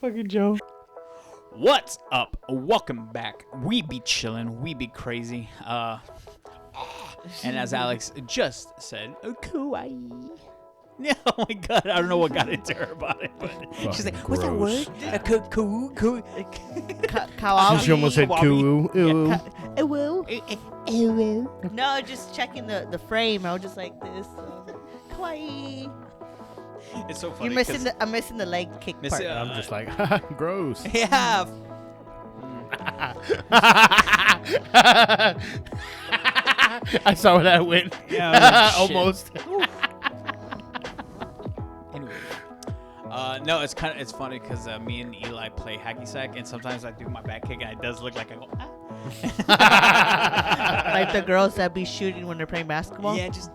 Fucking Joe. What's up? Welcome back. We be chillin', we be crazy. And as Alex just said, kawaii. Yeah, oh my god, I don't know what got into her about it, but she's like, what's that word? Kawaii. She almost said koo. No, just checking the frame. I was just like this. Kawaii. It's so funny. I'm missing the leg kick part. I'm just like, gross. Yeah. I saw where that went. Yeah, almost. Anyway, no, it's funny because me and Eli play hacky sack, and sometimes I do my back kick, and it does look like I go. Like the girls that be shooting when they're playing basketball. Yeah, just.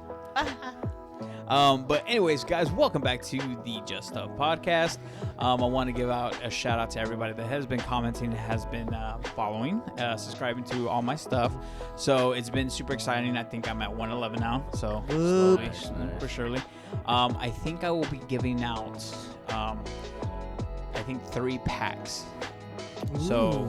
But anyways, guys, welcome back to the Just Stuff podcast. I want to give out a shout out to everybody that has been commenting, has been following, subscribing to all my stuff. So it's been super exciting. I think I'm at 111 now. So slowly, for surely. I think I will be giving out, I think 3 packs. Ooh. So,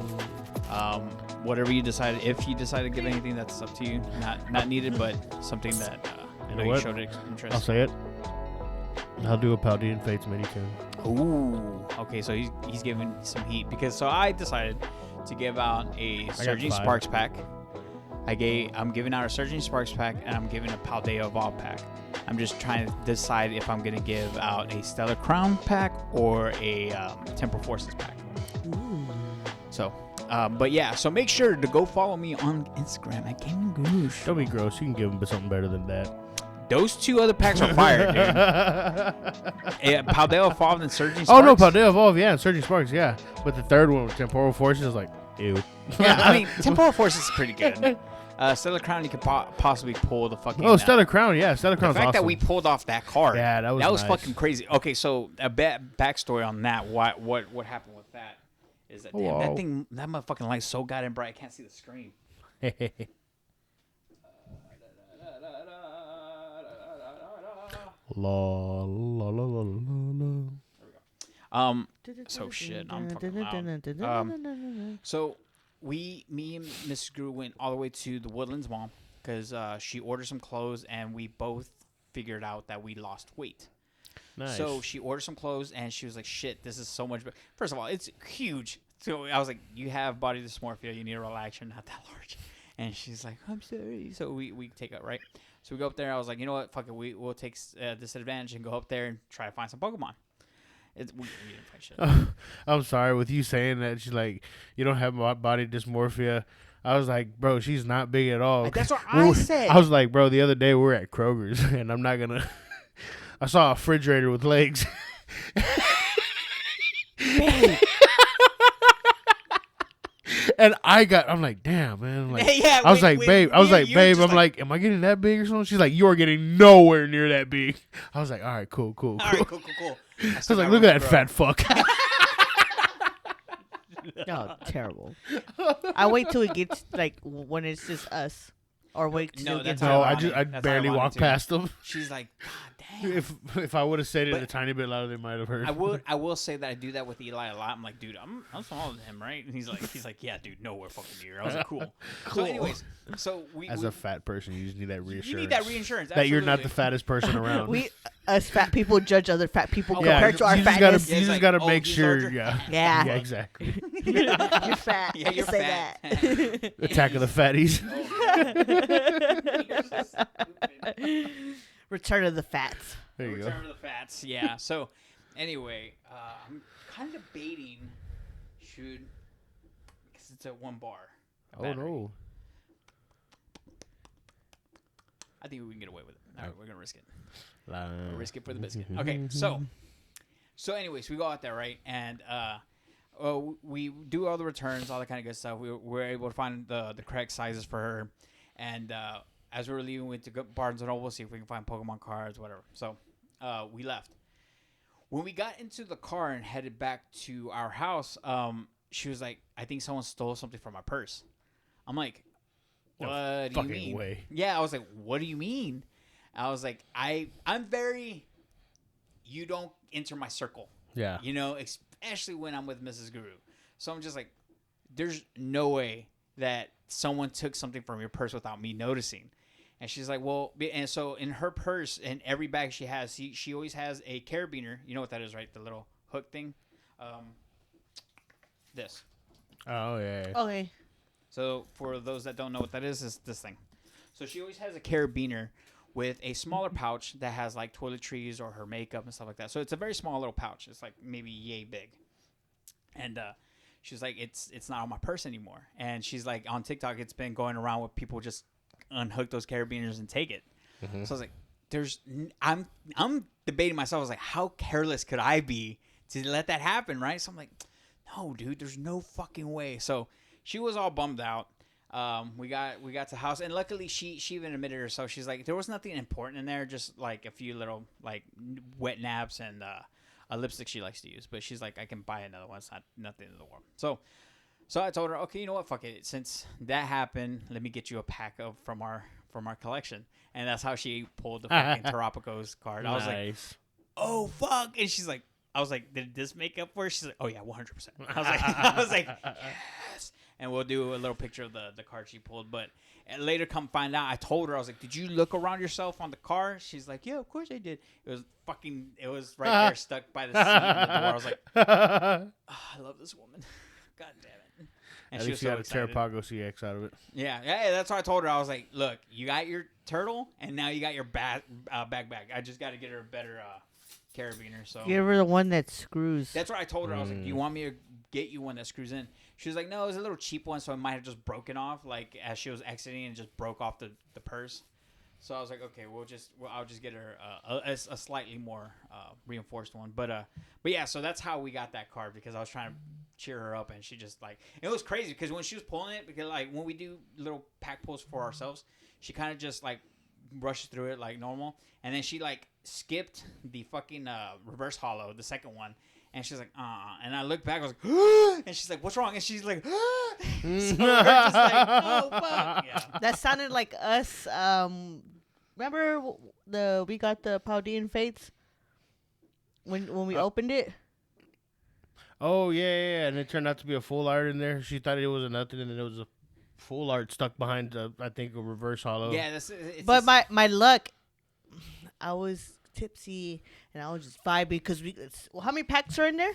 whatever you decide, if you decide to give anything, that's up to you. Not needed, but something that. I know you showed interest. I'll say it. I'll do a Paldean Fates mini-can. Ooh. Okay, so he's giving some heat because I decided to give out a Surging Sparks pack. I'm giving out a Surging Sparks pack, and I'm giving a Paldea Evolve pack. I'm just trying to decide if I'm gonna give out a Stellar Crown pack or a Temporal Forces pack. Ooh. So. But yeah, so make sure to go follow me on Instagram at Gaming Goosh. Don't be gross. You can give them something better than that. Those 2 other packs are fire, dude. Paldea Evolved and Surging Sparks. Oh, no, Paldea Evolved, yeah, and Surging Sparks, yeah. But the third one with Temporal Forces is like, ew. Yeah, I mean, Temporal Forces is pretty good. Stellar Crown, you could possibly pull the fucking... Oh, Stellar Crown, yeah. Stellar Crown's awesome. The fact that we pulled off that card. Yeah, that was nice. Fucking crazy. Okay, so a backstory on that. What happened with that is that, damn, that motherfucking light's so goddamn bright, I can't see the screen. La la la la la la. So shit, I'm fucking loud. So me and Mrs. Gru went all the way to the Woodlands Mall because she ordered some clothes, and we both figured out that we lost weight. Nice. So she ordered some clothes, and she was like, "Shit, this is so much better." First of all, it's huge. So I was like, "You have body dysmorphia. You need a relaxer, not that large." And she's like, "I'm sorry." So we take it, right? So we go up there. I was like, you know what? Fuck it. We'll take this advantage and go up there and try to find some Pokemon. We didn't find shit. I'm sorry. With you saying that, she's like, you don't have body dysmorphia. I was like, bro, she's not big at all. That's what I said. I was like, bro, the other day we were at Kroger's, and I'm not going to. I saw a refrigerator with legs. And I'm like, damn, man. Like, yeah, I was like, babe, I'm like, am I getting that big or something? She's like, you are getting nowhere near that big. I was like, all right, cool. All right, cool. I was like, look at that fat fuck. Oh, terrible. I wait till it gets, like, when it's just us. Or wait till it gets... No, I barely walked past them. She's like, God damn. If I would have said it a tiny bit louder, they might have heard. I will say that I do that with Eli a lot. I'm like, dude, I'm smaller than him, right? And he's like, yeah, dude, nowhere fucking near. I was like, cool. So anyways, as a fat person, you just need that reassurance. You need that reassurance. That you're not the fattest person around. We, as fat people, judge other fat people compared to our fatness. You just gotta make sure. Yeah, exactly. You're fat. Yeah, you're say fat. That. Attack of the Fatties. Return of the Fats. There you go. Return of the Fats. Yeah. So, anyway, I'm kind of debating because it's at 1 bar. Oh no. I think we can get away with it. All right, we're gonna risk it. Risk it for the biscuit. Mm-hmm. Okay. So anyways, we go out there, right, and we do all the returns, all that kind of good stuff. We were able to find the correct sizes for her, and as we were leaving, we went to Barnes & Noble, see if we can find Pokemon cards, whatever. So we left. When we got into the car and headed back to our house, she was like, I think someone stole something from my purse. I'm like, what do you mean? Way. Yeah, I was like, what do you mean? I was like, I'm very, you don't enter my circle Yeah. You know, especially when I'm with Mrs. Guru. So I'm just like, there's no way that someone took something from your purse without me noticing. And she's like, well, and so in her purse and every bag she has, she always has a carabiner. You know what that is, right? The little hook thing. This. Oh, yeah. Okay. So for those that don't know what that is this thing. So she always has a carabiner with a smaller pouch that has like toiletries or her makeup and stuff like that. So it's a very small little pouch. It's like maybe yay big. And she's like, it's not on my purse anymore. And she's like, on TikTok, it's been going around with people just unhook those carabiners and take it. Mm-hmm. So I was like, I'm debating myself. I was like, how careless could I be to let that happen, right? So I'm like, no, dude, there's no fucking way. So she was all bummed out. We got to the house, and luckily she even admitted herself. She's like, there was nothing important in there, just like a few little like wet naps and a lipstick she likes to use. But she's like, I can buy another one. It's not nothing in the world. So I told her, okay, you know what, fuck it. Since that happened, let me get you a pack from our collection, and that's how she pulled the fucking Terapicos card. I was like, oh fuck, and she's like, I was like, did this make up for it? She's like, oh yeah, 100%. I was like, yes. And we'll do a little picture of the card she pulled. But later, come find out, I told her, I was like, did you look around yourself on the car? She's like, yeah, of course I did. It was right there stuck by the seat of the door. I was like, oh, I love this woman. God damn it. And she was so excited. Terrapago CX out of it. Yeah, that's what I told her. I was like, look, you got your turtle, and now you got your bag. I just got to get her a better carabiner. So give her the one that screws. That's what I told her. I was like, do you want me to get you one that screws in? She was like, no, it was a little cheap one, so it might have just broken off, like as she was exiting, and just broke off the purse. So I was like, okay, I'll just get her a slightly more reinforced one. But yeah, so that's how we got that card, because I was trying to cheer her up, and she just like, it was crazy because when she was pulling it, because like when we do little pack pulls for ourselves, she kind of just like rushes through it like normal, and then she like skipped the fucking reverse hollow, the second one. And she's like, and I looked back, I was like, and she's like, what's wrong? And she's like, so we're just like, oh, fuck. Yeah. That sounded like us. Remember we got the Paldean Fates when we opened it? Oh, yeah. And it turned out to be a full art in there. She thought it was a nothing, and then it was a full art stuck behind, I think, a reverse hollow. Yeah. But my luck, I was tipsy and I was just vibing because how many packs are in there?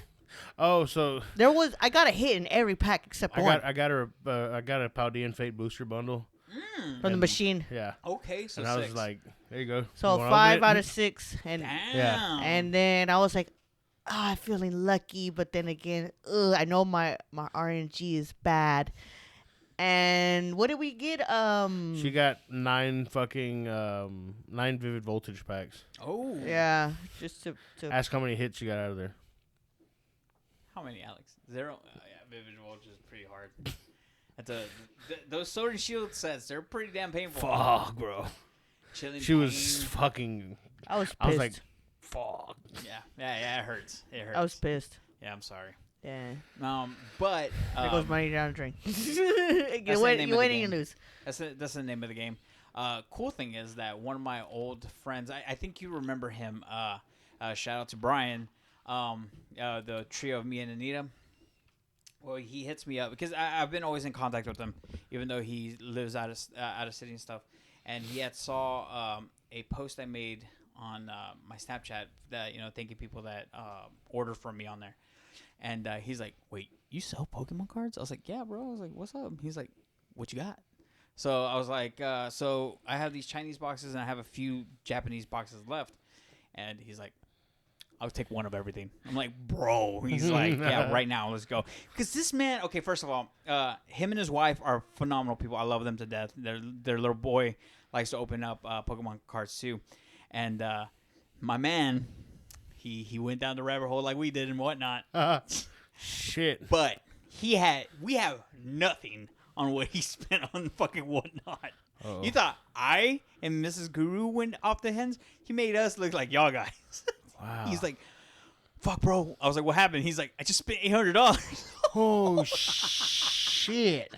Oh, so I got a hit in every pack except one. I got a Paldean Fate booster bundle from the machine. Yeah. Okay, so and I was like, there you go. So 5 out of 6, and damn. Yeah. And then I was like, I'm feeling lucky, but then again, I know my RNG is bad. And what did we get? She got 9 Vivid Voltage packs. Oh. Yeah. Just to ask how many hits she got out of there. How many, Alex? 0? Yeah, Vivid Voltage is pretty hard. Those Sword and Shield sets, they're pretty damn painful. Fuck, bro. She was fucking... I was pissed. I was like, fuck. Yeah, it hurts. I was pissed. Yeah, I'm sorry. Yeah. But there goes money down the drain. You win and you lose. That's the name of the game. Cool thing is that one of my old friends, I think you remember him. Shout out to Brian. The trio of me and Anita. Well, he hits me up because I've been always in contact with him, even though he lives out of city and stuff. And he had saw a post I made on my Snapchat that thanking people that order from me on there. And he's like, wait, you sell Pokemon cards? I was like, yeah, bro. I was like, what's up? He's like, what you got? So I was like, so I have these Chinese boxes and I have a few Japanese boxes left. And he's like, I'll take one of everything. I'm like, bro. He's like, yeah, right now, let's go. Because this man, okay, first of all, him and his wife are phenomenal people. I love them to death. Their little boy likes to open up Pokemon cards too. And my man... He went down the rabbit hole like we did and whatnot. Shit. But we have nothing on what he spent on fucking whatnot. Uh-oh. You thought I and Mrs. Guru went off the hens? He made us look like y'all guys. Wow. He's like, fuck, bro. I was like, what happened? He's like, I just spent $800. Oh, shit.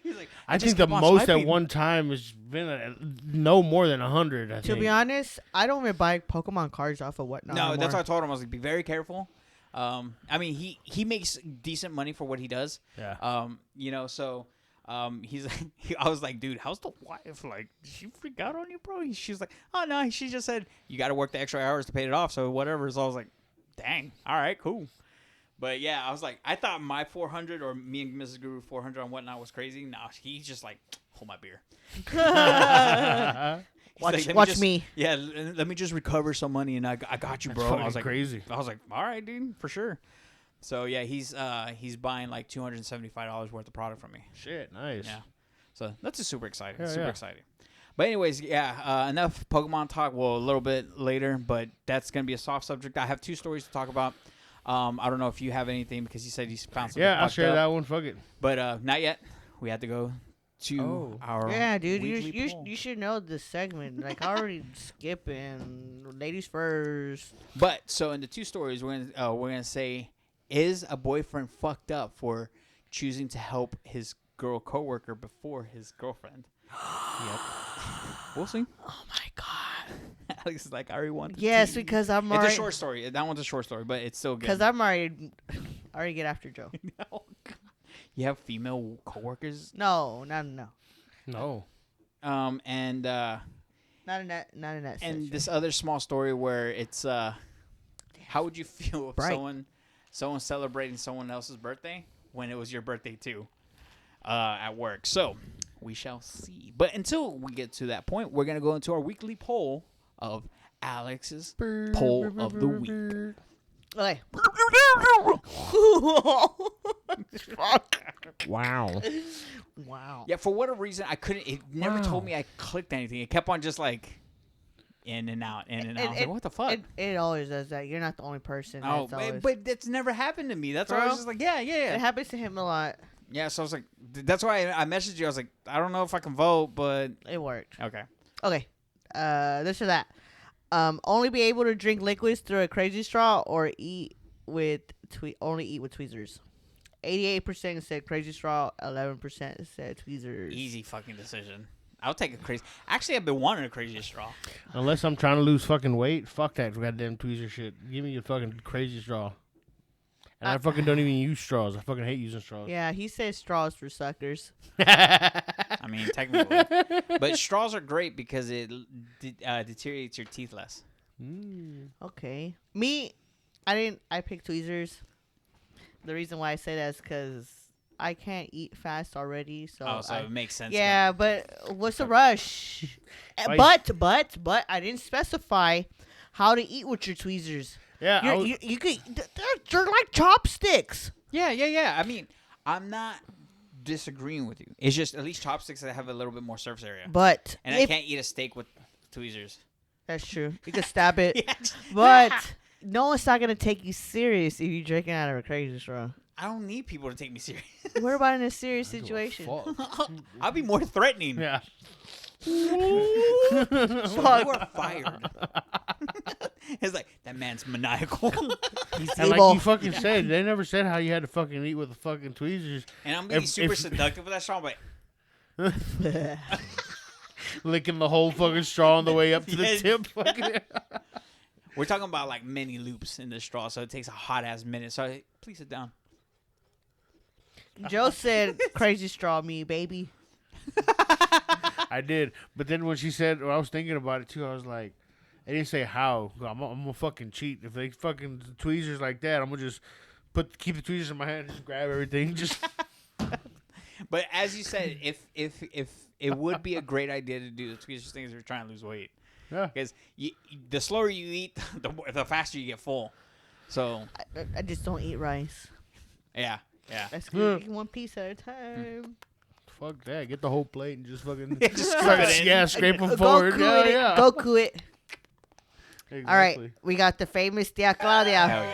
He's like, I just think the kept on most swiping. at one time has been no more than 100. To be honest, I don't even buy Pokemon cards off of Whatnot. No, anymore. that's what I told him. I was like, be very careful. I mean, he makes decent money for what he does. Yeah. So he's like, I was like, dude, how's the wife? Like, did she freak out on you, bro? She's like, oh no, she just said you got to work the extra hours to pay it off. So whatever. So I was like, dang, all right, cool. But yeah, I was like, I thought my 400 or me and Mrs. Guru 400 on Whatnot was crazy. No, he's just like, hold my beer. Watch me. Yeah, let me just recover some money, and I got you, bro. That's I was like, crazy. I was like, all right, dude, for sure. So yeah, he's buying like $275 worth of product from me. Shit, nice. Yeah, so that's super exciting. Yeah, Super yeah. exciting. But anyways, yeah, enough Pokemon talk. Well, a little bit later, but that's gonna be a soft subject. I have 2 stories to talk about. I don't know if you have anything because you said you found something. Yeah, I'll fucked share up. that one. Fuck it. But not yet. We had to go to our Yeah, dude, weekly poll. you should know this segment. Like, I already skipping. Ladies first. But so in the 2 stories, we're gonna say, is a boyfriend fucked up for choosing to help his girl coworker before his girlfriend? Yep. We'll see. Oh my god. Alex is like, I already want. Yes, because I'm It's already. a short story. That one's a short story, but it's still good. Because I'm already. I already get after Joe. No. You have female coworkers. No. No. And Not in that. Not in that. and section. this other small story where it's how would you feel if Bright. someone celebrating someone else's birthday when it was your birthday too at work? So we shall see. But until we get to that point, we're gonna go into our weekly poll of Alex's poll of the week. Okay. Wow. Wow. Yeah, for whatever reason I couldn't. It never told me I clicked anything. It kept on just like in and out, in and out. I was like, what the fuck? It always does that. You're not the only person. Oh, That's always, but that's never happened to me. That's why I was Bro. just like, yeah. it happens to him a lot. Yeah, so I was like, that's why I messaged you. I was like, I don't know if I can vote, but It worked. okay. Okay. This or that. Only be able to drink liquids through a crazy straw or only eat with tweezers. 88% said crazy straw. 11% said tweezers. Easy fucking decision. I'll take a crazy. Actually, I've been wanting a crazy straw. Unless I'm trying to lose fucking weight, fuck that goddamn tweezer shit. Give me a fucking crazy straw. And I fucking don't even use straws. I fucking hate using straws. Yeah, he says straws for suckers. I mean, technically, but straws are great because it deteriorates your teeth less. Okay. Me, I picked tweezers. The reason why I say that is because I can't eat fast already. So, So it makes sense. yeah, but what's the rush? Why- But I didn't specify how to eat with your tweezers. Yeah, You could. They're like chopsticks. Yeah. I mean, I'm not disagreeing with you. It's just at least chopsticks that have a little bit more surface area. But And I can't eat a steak with tweezers. that's true. You could stab it. Yeah. But no one's not gonna take you serious if you're drinking out of a crazy straw. I don't need people to take me serious. What about in a serious situation? I'll be more threatening. yeah. So you are fired. It's like, that man's maniacal. He's And like evil. you fucking said, they never said how you had to fucking eat with the fucking tweezers. And I'm being If- super if- seductive with that straw, but Licking the whole fucking straw on the way up to the Yes. tip. Fucking. we're talking about like many loops in this straw, so it takes a hot ass minute. So please sit down. Joe said, "Crazy straw, me baby." I did. But then when she said, when I was thinking about it too, I was like, they didn't say how. I'm gonna fucking cheat. If they fucking tweezers like that, I'm gonna just keep the tweezers in my hand, just grab everything. Just But as you said, if it would be a great idea to do the tweezers things if you're trying to lose weight, yeah. because the slower you eat, the faster you get full. So I just don't eat rice. yeah. That's good. One piece at a time. Fuck that. Get the whole plate and just fucking Just scrape it in. yeah, scrape them Go forward. Goku it. Yeah. Goku it. Exactly. All right, we got the famous Tia Claudia. Hell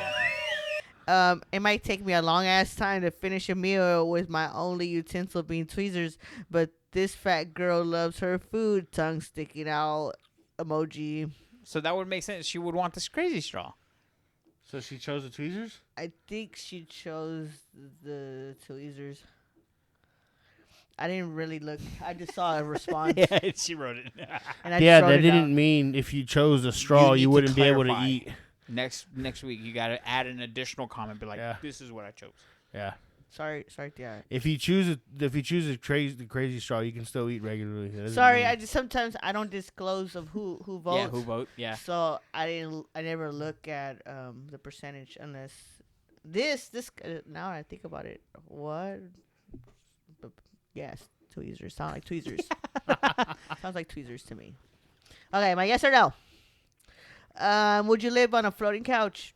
yeah. It might take me a long ass time to finish a meal with my only utensil being tweezers, but this fat girl loves her food. Tongue sticking out emoji. So that would make sense. She would want this crazy straw. So she chose the tweezers? I think she chose the tweezers. didn't really look. I just saw a response. Yeah, she wrote it. And I Yeah, just wrote that it didn't down. mean if you chose a straw, need you to wouldn't be able to clarify. eat. Next week, you got to add an additional comment. Be like, Yeah. this is what I chose. Yeah. Sorry, yeah. If you choose the crazy straw, you can still eat regularly. That doesn't Sorry, mean- I just sometimes I don't disclose of who votes. Yeah, who vote? Yeah. So I never look at the percentage unless this now I think about it. What? Yes, tweezers sound like tweezers. Sounds like tweezers to me. Okay, my yes or no. Would you live on a floating couch?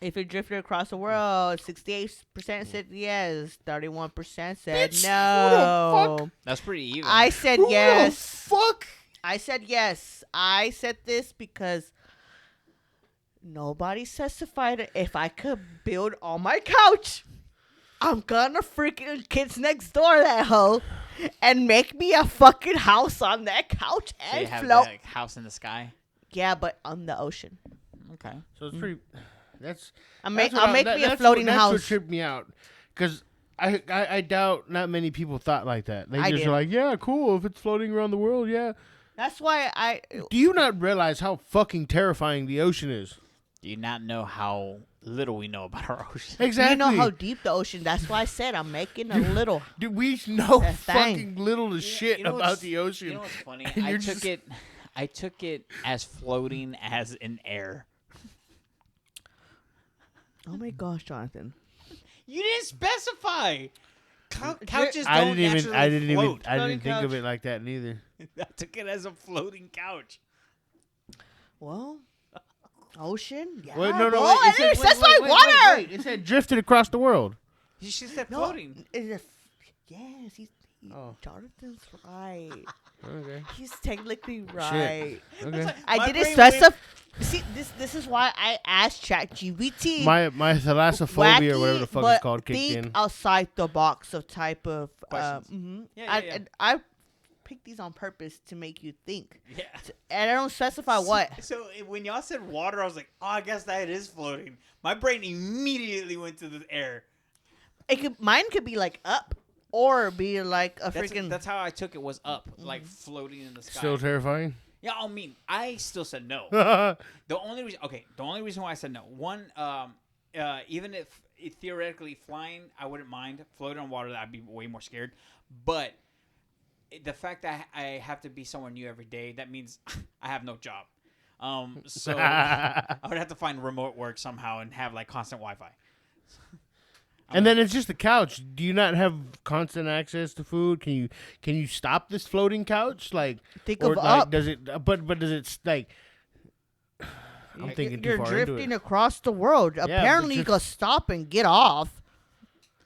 If you drifted across the world, 68% said yes, 31% said Bitch, no. That's pretty even. I said Who the yes. fuck? I said yes. I said this because nobody specified if I could build on my couch. I'm gonna freaking kids next door that hoe and make me a fucking house on that couch So you and have float. the house in the sky. Yeah, but on the ocean. Okay. So it's pretty. That's. I'll that's make what me a that's floating what, house. That's what tripped me out, because I doubt not many people thought like that. They I just did. are like, yeah, cool. If it's floating around the world, yeah. That's why I. Do you not realize how fucking terrifying the ocean is? Do you not know how little we know about our ocean? Exactly. You know how deep the ocean. That's why I said I'm making a little. Dude, we know That thing. fucking little as shit you know about what's- the ocean. You know what's funny? And I you're took just- it. I took it as floating as in air. Oh my gosh, Jonathan. You didn't specify. Couches don't I didn't even. naturally I didn't even. float. I Floating didn't think of couch. it like that neither. I took it as a floating couch. Well, ocean. Yeah. Wait, no, bro, wait. and it says my water. Wait. It said drifted across the world. She said No, floating. yes, Oh. Jonathan's right. Okay. He's technically right. Okay. I My didn't brain specify. See, this is why I asked ChatGPT. My thalassophobia or whatever the fuck but it's called kicked think in. outside the box of type of Questions. Yeah, I, yeah. and I picked these on purpose to make you think, Yeah. and I don't specify what. So when y'all said water, I was like, oh, I guess that is floating. My brain immediately went to the air. Mine could be like up or be like a freaking. That's how I took it, was up, like floating in the sky. Still terrifying. Yeah, I mean, I still said no. The only reason why I said no, one, even if theoretically flying, I wouldn't mind. Floating on water, I'd be way more scared. But the fact that I have to be somewhere new every day, that means I have no job. So I would have to find remote work somehow and have like constant Wi-Fi. And then it's just a couch. Do you not have constant access to food? Can you stop this floating couch? Like, Think or of like, up. does it? But does it like? I'm thinking too You're far into drifting it. across the world. but Apparently, you just- can stop and get off.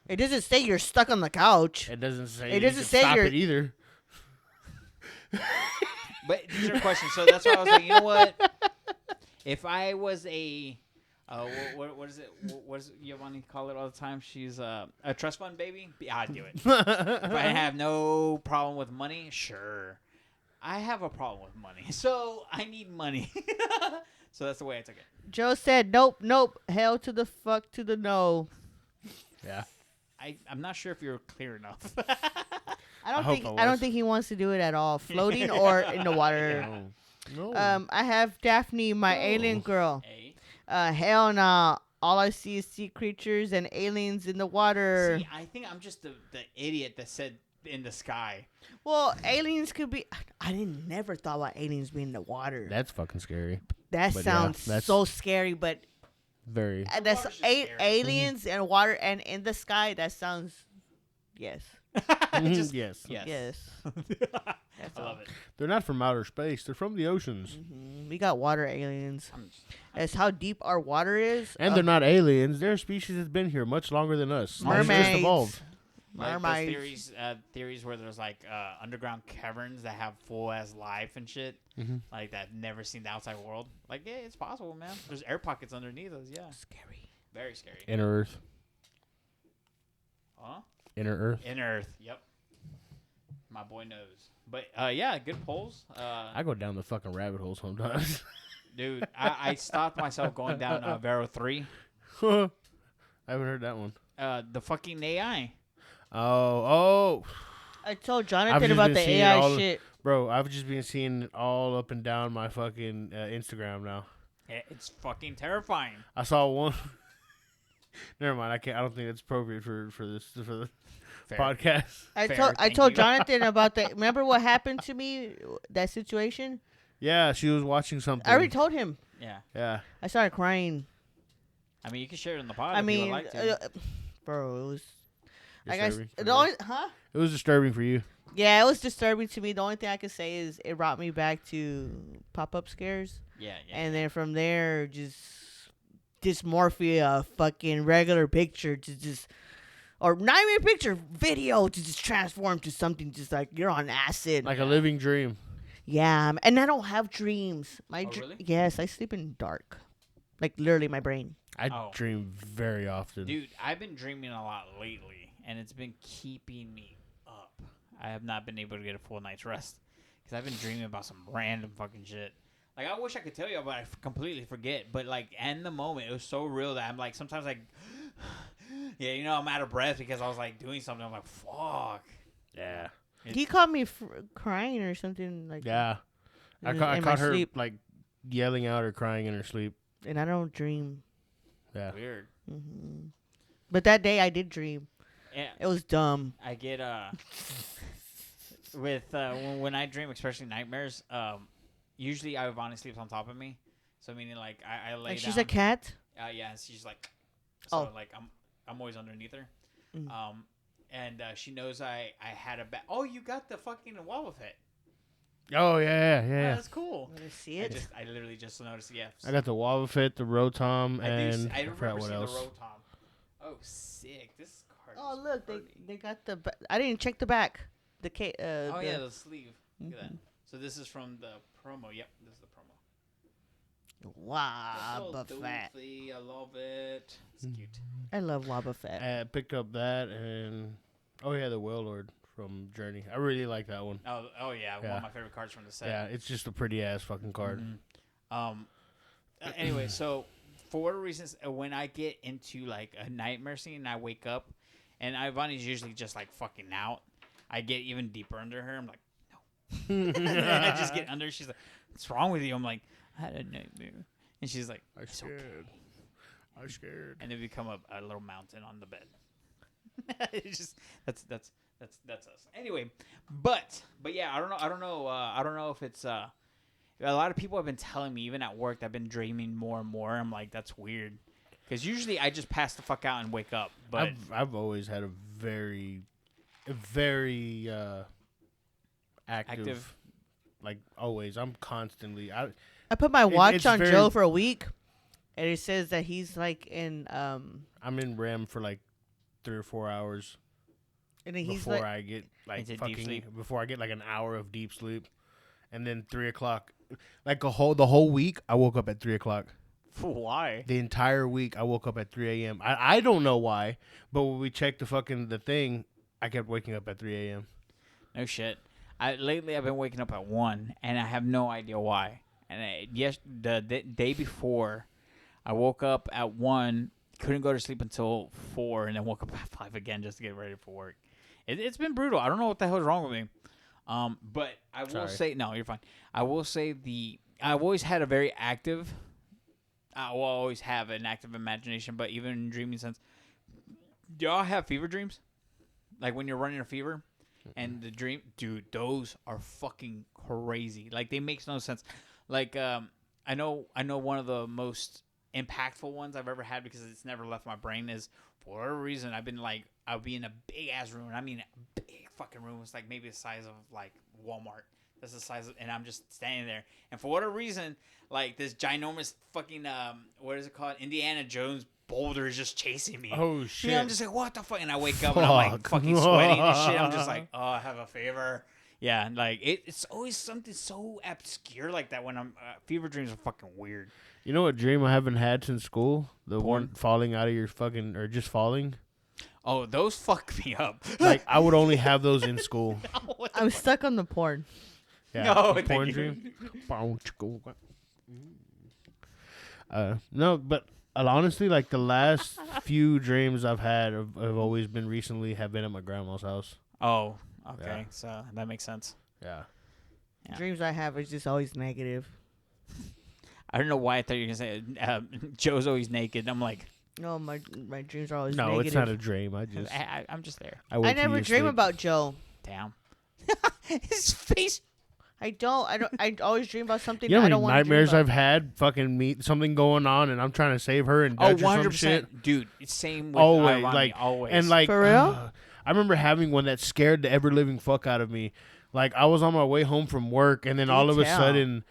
It doesn't say you're stuck on the couch. It doesn't say. It you doesn't can say stop you're- it either. But these are questions, so that's why I was like, you know what? If I was a, what is it? What does Giovanni call it all the time? She's a trust fund baby. Yeah, I'd do it. If I have no problem with money, sure. I have a problem with money, so I need money. So that's the way I took it. Joe said, "Nope. Hell to the fuck to the no." Yeah. I'm not sure if you're clear enough. I don't hope think I I don't was. think he wants to do it at all, floating or in the water. No. I have Daphne, my alien girl. Hey. Hell nah. All I see is sea creatures and aliens in the water. See, I think I'm just the idiot that said in the sky. Well, aliens could be. I didn't never thought about aliens being in the water. That's fucking scary. That but yeah, sounds that's- so scary, but Very. that's water's just scary. aliens and water and in the sky. That sounds. Yes. Just- yes. Yes. Yes. I love it. They're not from outer space. They're from the oceans. We got water aliens. I'm just- That's how deep our water is. And they're not aliens. They're a species that's been here much longer than us. They've just mermaids. evolved. Like those Mermaids. theories where there's like underground caverns that have full ass life and shit, like that never seen the outside world. Like, yeah, it's possible, man. There's air pockets underneath us. Yeah, Scary. very scary. Inner Earth. Huh? Inner Earth. Inner Earth. Yep. My boy knows. But yeah, good polls. I go down the fucking rabbit hole sometimes. Dude, I stopped myself going down Vero 3. I haven't heard that one. The fucking AI. Oh. I told Jonathan about the AI shit. Bro, I've just been seeing it all up and down my fucking Instagram now. It's fucking terrifying. I saw one. Never mind. I can't. I don't think it's appropriate for the podcast. I told Jonathan about that. Remember what happened to me? That situation. Yeah, she was watching something. I already told him. Yeah. Yeah. I started crying. I mean, you can share it in the pod. I if mean, you would like to. Bro, it was. Disturbing The only, huh? It was disturbing for you. Yeah, it was disturbing to me. The only thing I could say is it brought me back to pop-up scares. Yeah. And then from there, just dysmorphia, fucking regular picture to just, or not even a picture, video to just transform to something just like you're on acid. Like a living dream. Yeah, and I don't have dreams. Really? Yes, I sleep in dark. Like literally my brain. I dream very often. Dude, I've been dreaming a lot lately, and it's been keeping me up. I have not been able to get a full night's rest because I've been dreaming about some random fucking shit. Like, I wish I could tell you, but I completely forget. But, like, in the moment, it was so real that I'm, like, sometimes, like, yeah, you know, I'm out of breath because I was, like, doing something. I'm like, fuck. Yeah. He caught me crying or something like. Yeah. I caught her, sleep. Like, yelling out or crying in her sleep. And I don't dream. Yeah. Weird. Mm-hmm. But that day I did dream. Yeah. It was dumb. I get, with, when I dream, especially nightmares, usually Ivani sleeps on top of me. So, meaning, like, I lay down. She's a cat? Yeah, and she's, like, so, like, I'm always underneath her. Mm. And she knows I had a bat. Oh, you got the fucking Wobble Fit. Oh, yeah. That's cool. Want to see it? I literally just noticed, yeah. I got the Wobbuffet, the Rotom, and I forgot what else. The Rotom. Oh, sick. This card Oh, is look, pretty. they got the I didn't check the back. The yeah, the sleeve. Look at that. Mhm. So this is from the promo. Yep, this is the promo. Wow, That's so Fett. doofy. I love it. It's cute. I love Wobbuffet. I picked up that and the Wailord from Journey. I really like that one. Oh yeah, one of my favorite cards from the set. Yeah, it's just a pretty ass fucking card. Mm-hmm. Anyway, so for whatever reasons, when I get into like a nightmare scene and I wake up, and Ivani's usually just like fucking out, I get even deeper under her. I'm like, no. I just get under. She's like, what's wrong with you? I'm like, I had a nightmare, and she's like, I'm scared. Okay. I'm scared. And it become a little mountain on the bed. It's just that's us. Anyway, but yeah, I don't know if it's a lot of people have been telling me even at work that I've been dreaming more and more. I'm like, that's weird, because usually I just pass the fuck out and wake up. But I've always had a very active, like always. I'm constantly. I put my watch it's on very- Joe for a week, and it says that he's like in I'm in REM for like 3 or 4 hours and then he's before like I get like Into deep fucking sleep. before I get like an hour of deep sleep, and then 3 o'clock, like the whole week I woke up at 3 o'clock. why? The entire week I woke up at 3 a.m. I don't know why, but when we checked the thing, I kept waking up at 3 a.m. No shit. Lately I've been waking up at 1, and I have no idea why. And the day before, I woke up at 1, couldn't go to sleep until 4, and then woke up at 5 again just to get ready for work. It's been brutal. I don't know what the hell is wrong with me. But I will say, no, you're fine. I will say I've always had a very active, I will always have an active imagination, but even in dreaming sense. Do y'all have fever dreams? Like when you're running a fever? And the dream, dude, those are fucking crazy. Like, they make no sense. Like, I know one of the most impactful ones I've ever had, because it's never left my brain, is for whatever reason I've been like, I'll be in a big ass room, and I mean a big fucking room. It's like maybe the size of like Walmart. That's the size of, and I'm just standing there, and for whatever reason, like this ginormous fucking what is it called, Indiana Jones boulder is just chasing me. Oh shit! Yeah, I'm just like, what the fuck? And I wake up and I'm like fucking sweating and shit. I'm just like, oh, I have a fever. Yeah, like it's always something so obscure like that when I'm fever dreams are fucking weird. You know what dream I haven't had since school? The Porn? one falling out of your fucking, or just falling. Oh, those fuck me up. Like I would only have those in school. I'm stuck on the porn. Yeah, No, the porn thank you. dream. No, but honestly, like the last few dreams I've had have always been recently have been at my grandma's house. Oh, Okay, Yeah. so that makes sense. Yeah. Yeah. Dreams I have is just always negative. I don't know why I thought you were going to say Joe's always naked. I'm like, No, my dreams are always No, negative. it's not a dream. I'm just there. I wait I till never you dream sleep. about Joe. Damn. His face. I don't. I always dream about something You know I how don't many want to dream nightmares about. I've had? Fucking meet something going on, and I'm trying to save her and Oh, Dutch or some 100%. shit. Dude, it's same with Always, Irani, like, always. and like, For real? I remember having one that scared the ever living fuck out of me. Like, I was on my way home from work, and then all of a sudden,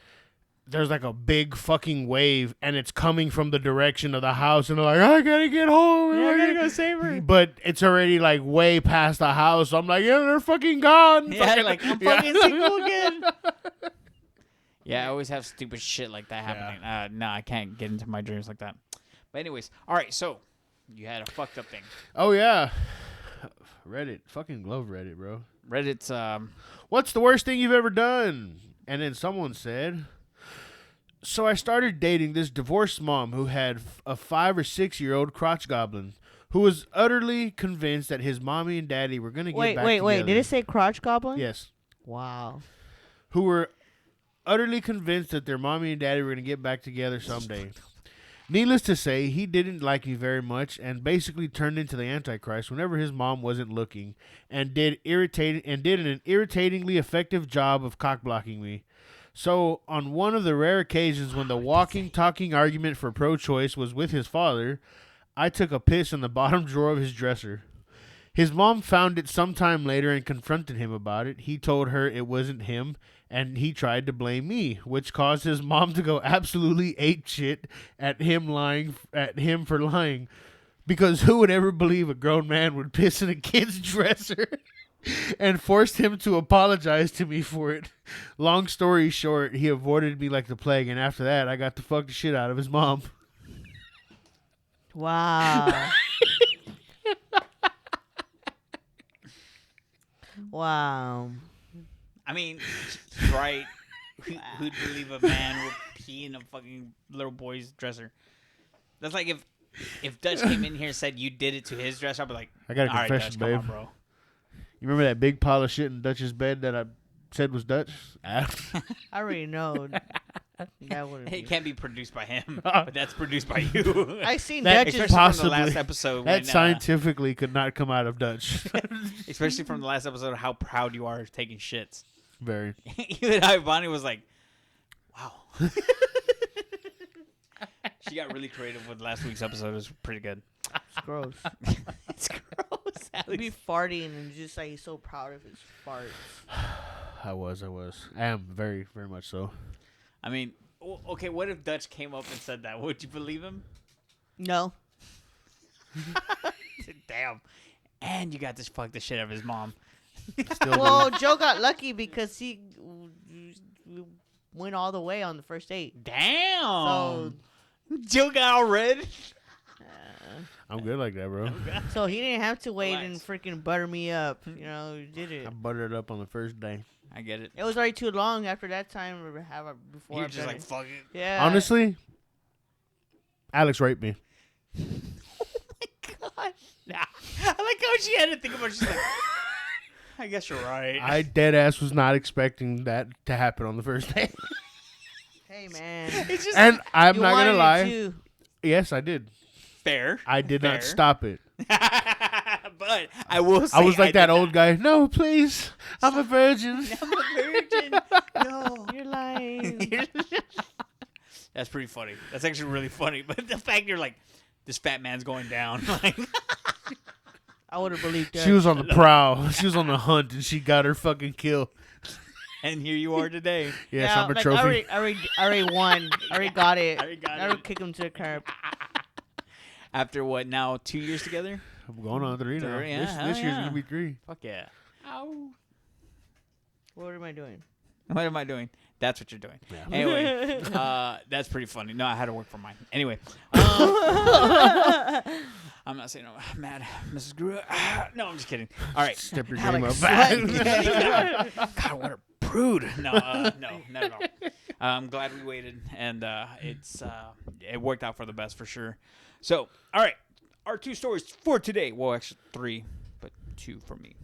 there's like a big fucking wave, and it's coming from the direction of the house, and they're like, I gotta get home. I gotta go save her. But it's already like way past the house. So I'm like, yeah, they're fucking gone. Yeah, Fucking- like, I'm yeah. fucking single again. Yeah, I always have stupid shit like that happening. No, I can't get into my dreams like that. But anyways, all right, so you had a fucked up thing. Oh, yeah. Reddit. Fucking love Reddit, bro. Reddit's, What's the worst thing you've ever done? And then someone said, so I started dating this divorced mom who had a 5 or 6 year old crotch goblin who was utterly convinced that his mommy and daddy were going to get back together. Wait. Did it say crotch goblin? Yes. Wow. Who were utterly convinced that their mommy and daddy were going to get back together someday. Needless to say, he didn't like me very much and basically turned into the Antichrist whenever his mom wasn't looking and did an irritatingly effective job of cock-blocking me. So, on one of the rare occasions when the walking, talking argument for pro-choice was with his father, I took a piss in the bottom drawer of his dresser. His mom found it sometime later and confronted him about it. He told her it wasn't him, and he tried to blame me, which caused his mom to go absolutely apeshit at him for lying. Because who would ever believe a grown man would piss in a kid's dresser? And forced him to apologize to me for it. Long story short, he avoided me like the plague, and after that, I got to fuck the shit out of his mom. Wow. Wow. I mean, right. Who'd believe a man would pee in a fucking little boy's dresser? That's like if Dutch came in here and said you did it to his dresser, I'd be like, I got a all right, confession, Dutch, babe. come on, bro. You remember that big pile of shit in Dutch's bed that I said was Dutch? I already know. That wouldn't It be. can't be produced by him, but that's produced by you. I seen That Dutch's. Especially possibly- from the last episode. That when, scientifically could not come out of Dutch. especially from the last episode, how proud you are of taking shits. Very. Even Bonnie was like, wow. She got really creative with last week's episode. It was pretty good. It's gross. It's gross. He'd be farting and just like he's so proud of his farts. I was. I am very, very much so. I mean, okay, what if Dutch came up and said that? Would you believe him? No. Damn. And you got to fuck the shit out of his mom. Still Well, Joe got lucky because he went all the way on the first date. Damn. So, Joe got all red. I'm good like that, bro. so he didn't have to wait Relax. and freaking butter me up. You know, he did it. I buttered it up on the first day. I get it. It was already too long after that time. Before You're I've just done like, it. fuck it. Yeah. Honestly, Alex raped me. Oh my god. Nah. I like how she had to think about it. She's like, I guess you're right. I dead ass was not expecting that to happen on the first day. Hey man. It's just And I'm You not wanted gonna it lie. too. Yes, I did. fair. I did Fair. not stop it. But I will say I was like that did old not. guy. No, please. I'm a virgin. I'm a virgin. No. You're lying. That's pretty funny. That's actually really funny. But the fact you're like, this fat man's going down. Like, I would have believed that. She was on the prowl. She was on the hunt, and she got her fucking kill. and here you are today. Yes, yeah, I'm a like, trophy. I already won. I already got it. I already got I it. kick him to the curb. After what, now 2 years together? I'm going on 3 now. Three, yeah, This hell year's yeah. going to be 3. Fuck yeah. Ow. What am I doing? What am I doing? That's what you're doing. Yeah. Anyway, that's pretty funny. No, I had to work for mine. Anyway. I'm not saying I'm mad, Mrs. Gru. No, I'm just kidding. All right. Step your game Alex, up. God, what a prude. No, no, not at all. I'm glad we waited, and it worked out for the best for sure. So, all right, our 2 stories for today. Well, actually 3, but 2 for me.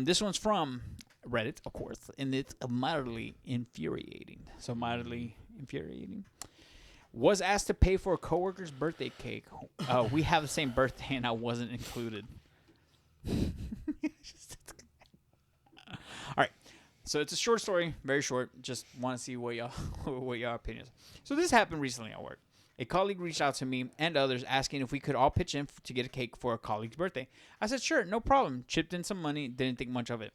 This one's from Reddit, of course, and it's mildly infuriating. So mildly infuriating. Was asked to pay for a coworker's birthday cake. We have the same birthday, and I wasn't included. All right. So it's a short story, very short. Just want to see what y'all opinions. So this happened recently at work. A colleague reached out to me and others asking if we could all pitch in to get a cake for a colleague's birthday. I said, sure, no problem. Chipped in some money, didn't think much of it.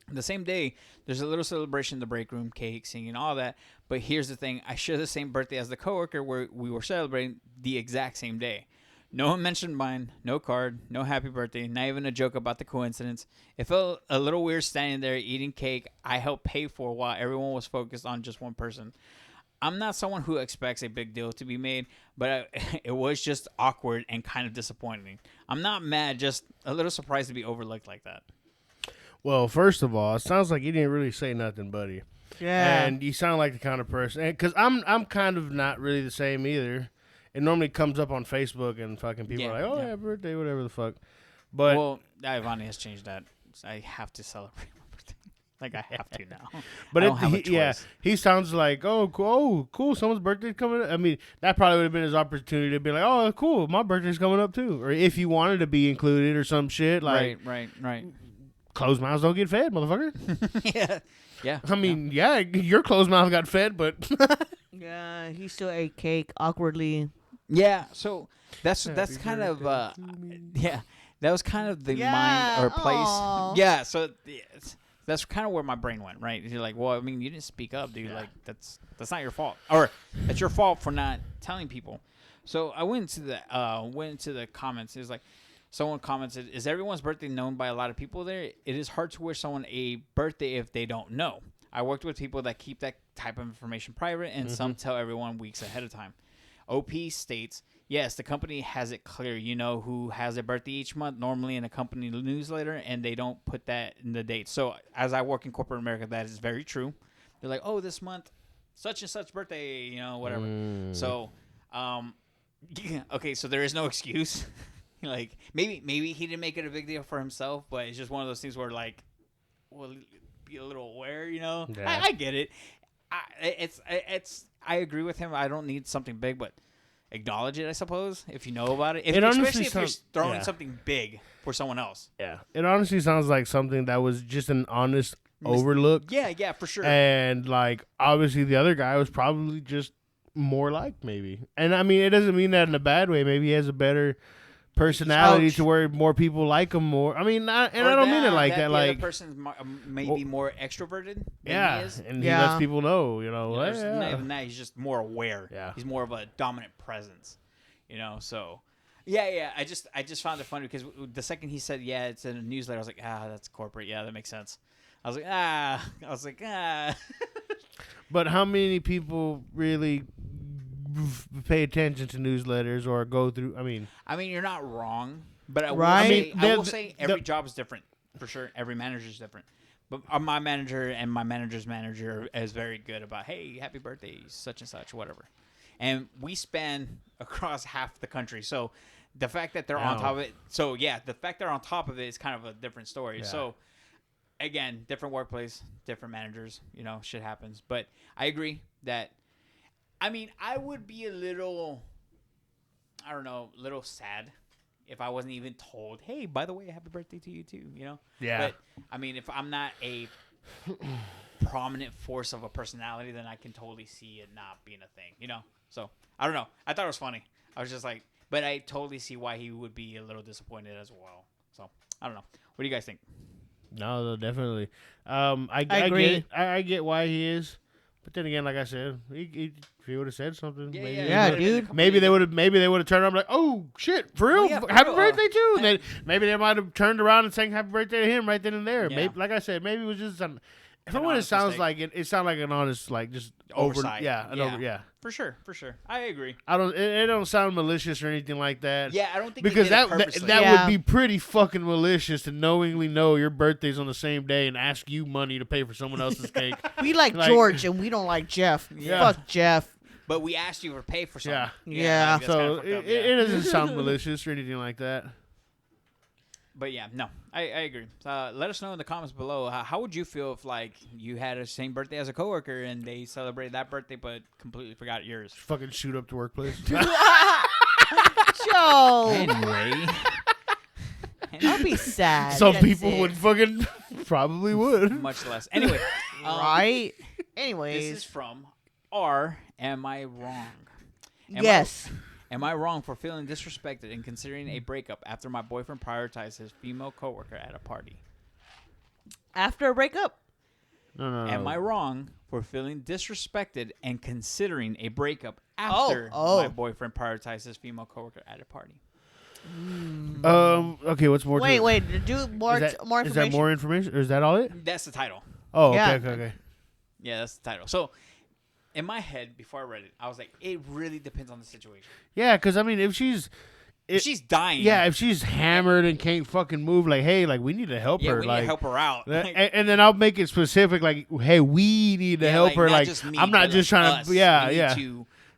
The same day, there's a little celebration in the break room, cake, singing, all that. But here's the thing. I share the same birthday as the coworker where we were celebrating the exact same day. No one mentioned mine, no card, no happy birthday, not even a joke about the coincidence. It felt a little weird standing there eating cake I helped pay for while everyone was focused on just one person. I'm not someone who expects a big deal to be made, but it was just awkward and kind of disappointing. I'm not mad, just a little surprised to be overlooked like that. Well, first of all, it sounds like you didn't really say nothing, buddy. Yeah. And you sound like the kind of person, because I'm kind of not really the same either. It normally comes up on Facebook and fucking people are like, oh, yeah, birthday, whatever the fuck. But well, Ivani has changed that. I have to celebrate my birthday. Like, I have to now. But I don't have a choice. he sounds like, oh, cool, someone's birthday's coming up. I mean, that probably would have been his opportunity to be like, oh, cool, my birthday's coming up too. Or if you wanted to be included or some shit. Like, Right. Closed mouths don't get fed, motherfucker. Yeah. I mean, your closed mouth got fed, but Yeah, he still ate cake awkwardly. Yeah, so that's kind of that was kind of the mind or place. Aw. Yeah, so that's kind of where my brain went, right? You're like, well, I mean, you didn't speak up, dude. Like that's not your fault, or it's your fault for not telling people. So I went into the comments. It was like someone commented, "Is everyone's birthday known by a lot of people there? It is hard to wish someone a birthday if they don't know. I worked with people that keep that type of information private, and some tell everyone weeks ahead of time." OP states, yes, the company has it clear. You know who has a birthday each month, normally in a company newsletter, and they don't put that in the date. So as I work in corporate America, that is very true. They're like, oh, this month, such and such birthday, you know, whatever. So, okay, so there is no excuse. Like, maybe he didn't make it a big deal for himself, but it's just one of those things where, like, well, be a little aware, you know? Yeah. I get it. I agree with him. I don't need something big, but acknowledge it, I suppose, if you know about it. Especially if you're throwing something big for someone else. Yeah. It honestly sounds like something that was just an honest overlook. Yeah, for sure. And, like, obviously the other guy was probably just more liked, maybe. And, I mean, it doesn't mean that in a bad way. Maybe he has a better personality to where more people like him more. I mean, I don't mean it like that. Like, the person's maybe more extroverted than he is. And he lets people know, you know. Not even that, he's just more aware. Yeah. He's more of a dominant presence, you know. So, yeah. I just found it funny because the second he said, yeah, it's in a newsletter, I was like, that's corporate. Yeah, that makes sense. I was like, But how many people really pay attention to newsletters or go through? I mean, you're not wrong, but I will say every job is different for sure. Every manager is different. But my manager and my manager's manager is very good about, hey, happy birthday, such and such, whatever. And we span across half the country, so the fact that they're on top of it. So yeah, the fact they're on top of it is kind of a different story. Yeah. So again, different workplace, different managers. You know, shit happens. But I agree that. I mean, I would be a little sad if I wasn't even told, hey, by the way, happy birthday to you too, you know? Yeah. But, I mean, if I'm not a prominent force of a personality, then I can totally see it not being a thing, you know? So, I don't know. I thought it was funny. I was just like, but I totally see why he would be a little disappointed as well. So, I don't know. What do you guys think? No, definitely. I agree. I get why he is. But then again, like I said, if he would have said something, dude. Maybe they would have turned around like, oh shit, for real, happy birthday too. And then maybe they might have turned around and sang happy birthday to him right then and there. Yeah. Maybe, like I said, maybe it was just if it would, it sounds like it sounds like an honest, like just oversight. For sure. I agree. It don't sound malicious or anything like that. Yeah, I don't think because that would be pretty fucking malicious to knowingly know your birthday's on the same day and ask you money to pay for someone else's cake. We like George and we don't like Jeff. Yeah. Fuck Jeff. But we asked you to pay for something. Yeah. So it doesn't sound malicious or anything like that. But yeah, no, I agree. Let us know in the comments below. How would you feel if like you had the same birthday as a coworker and they celebrated that birthday but completely forgot yours? Fucking shoot up the workplace. Joe, Anyway, I'll be sad. Some That's people it. would fucking probably would. much less. Anyway, Right? This Anyways, is from R. Am I wrong? yes. Am I wrong for feeling disrespected and considering a breakup after my boyfriend prioritized his female coworker at a party? After a breakup? No. Am I wrong for feeling disrespected and considering a breakup after my boyfriend prioritized his female coworker at a party? Okay, what's more? Wait. Do more information. Is that more information, or is that all it? That's the title. Oh, Yeah. okay. Yeah, that's the title. So, in my head, before I read it, I was like, it really depends on the situation. Yeah, because I mean, if she's dying. yeah, if she's hammered and can't fucking move, like, hey, like we need to help Yeah, her, we like, need to help her out. and then I'll make it specific, like, hey, we need to help her, not like, just me, I'm not but, just like, trying us. to, yeah,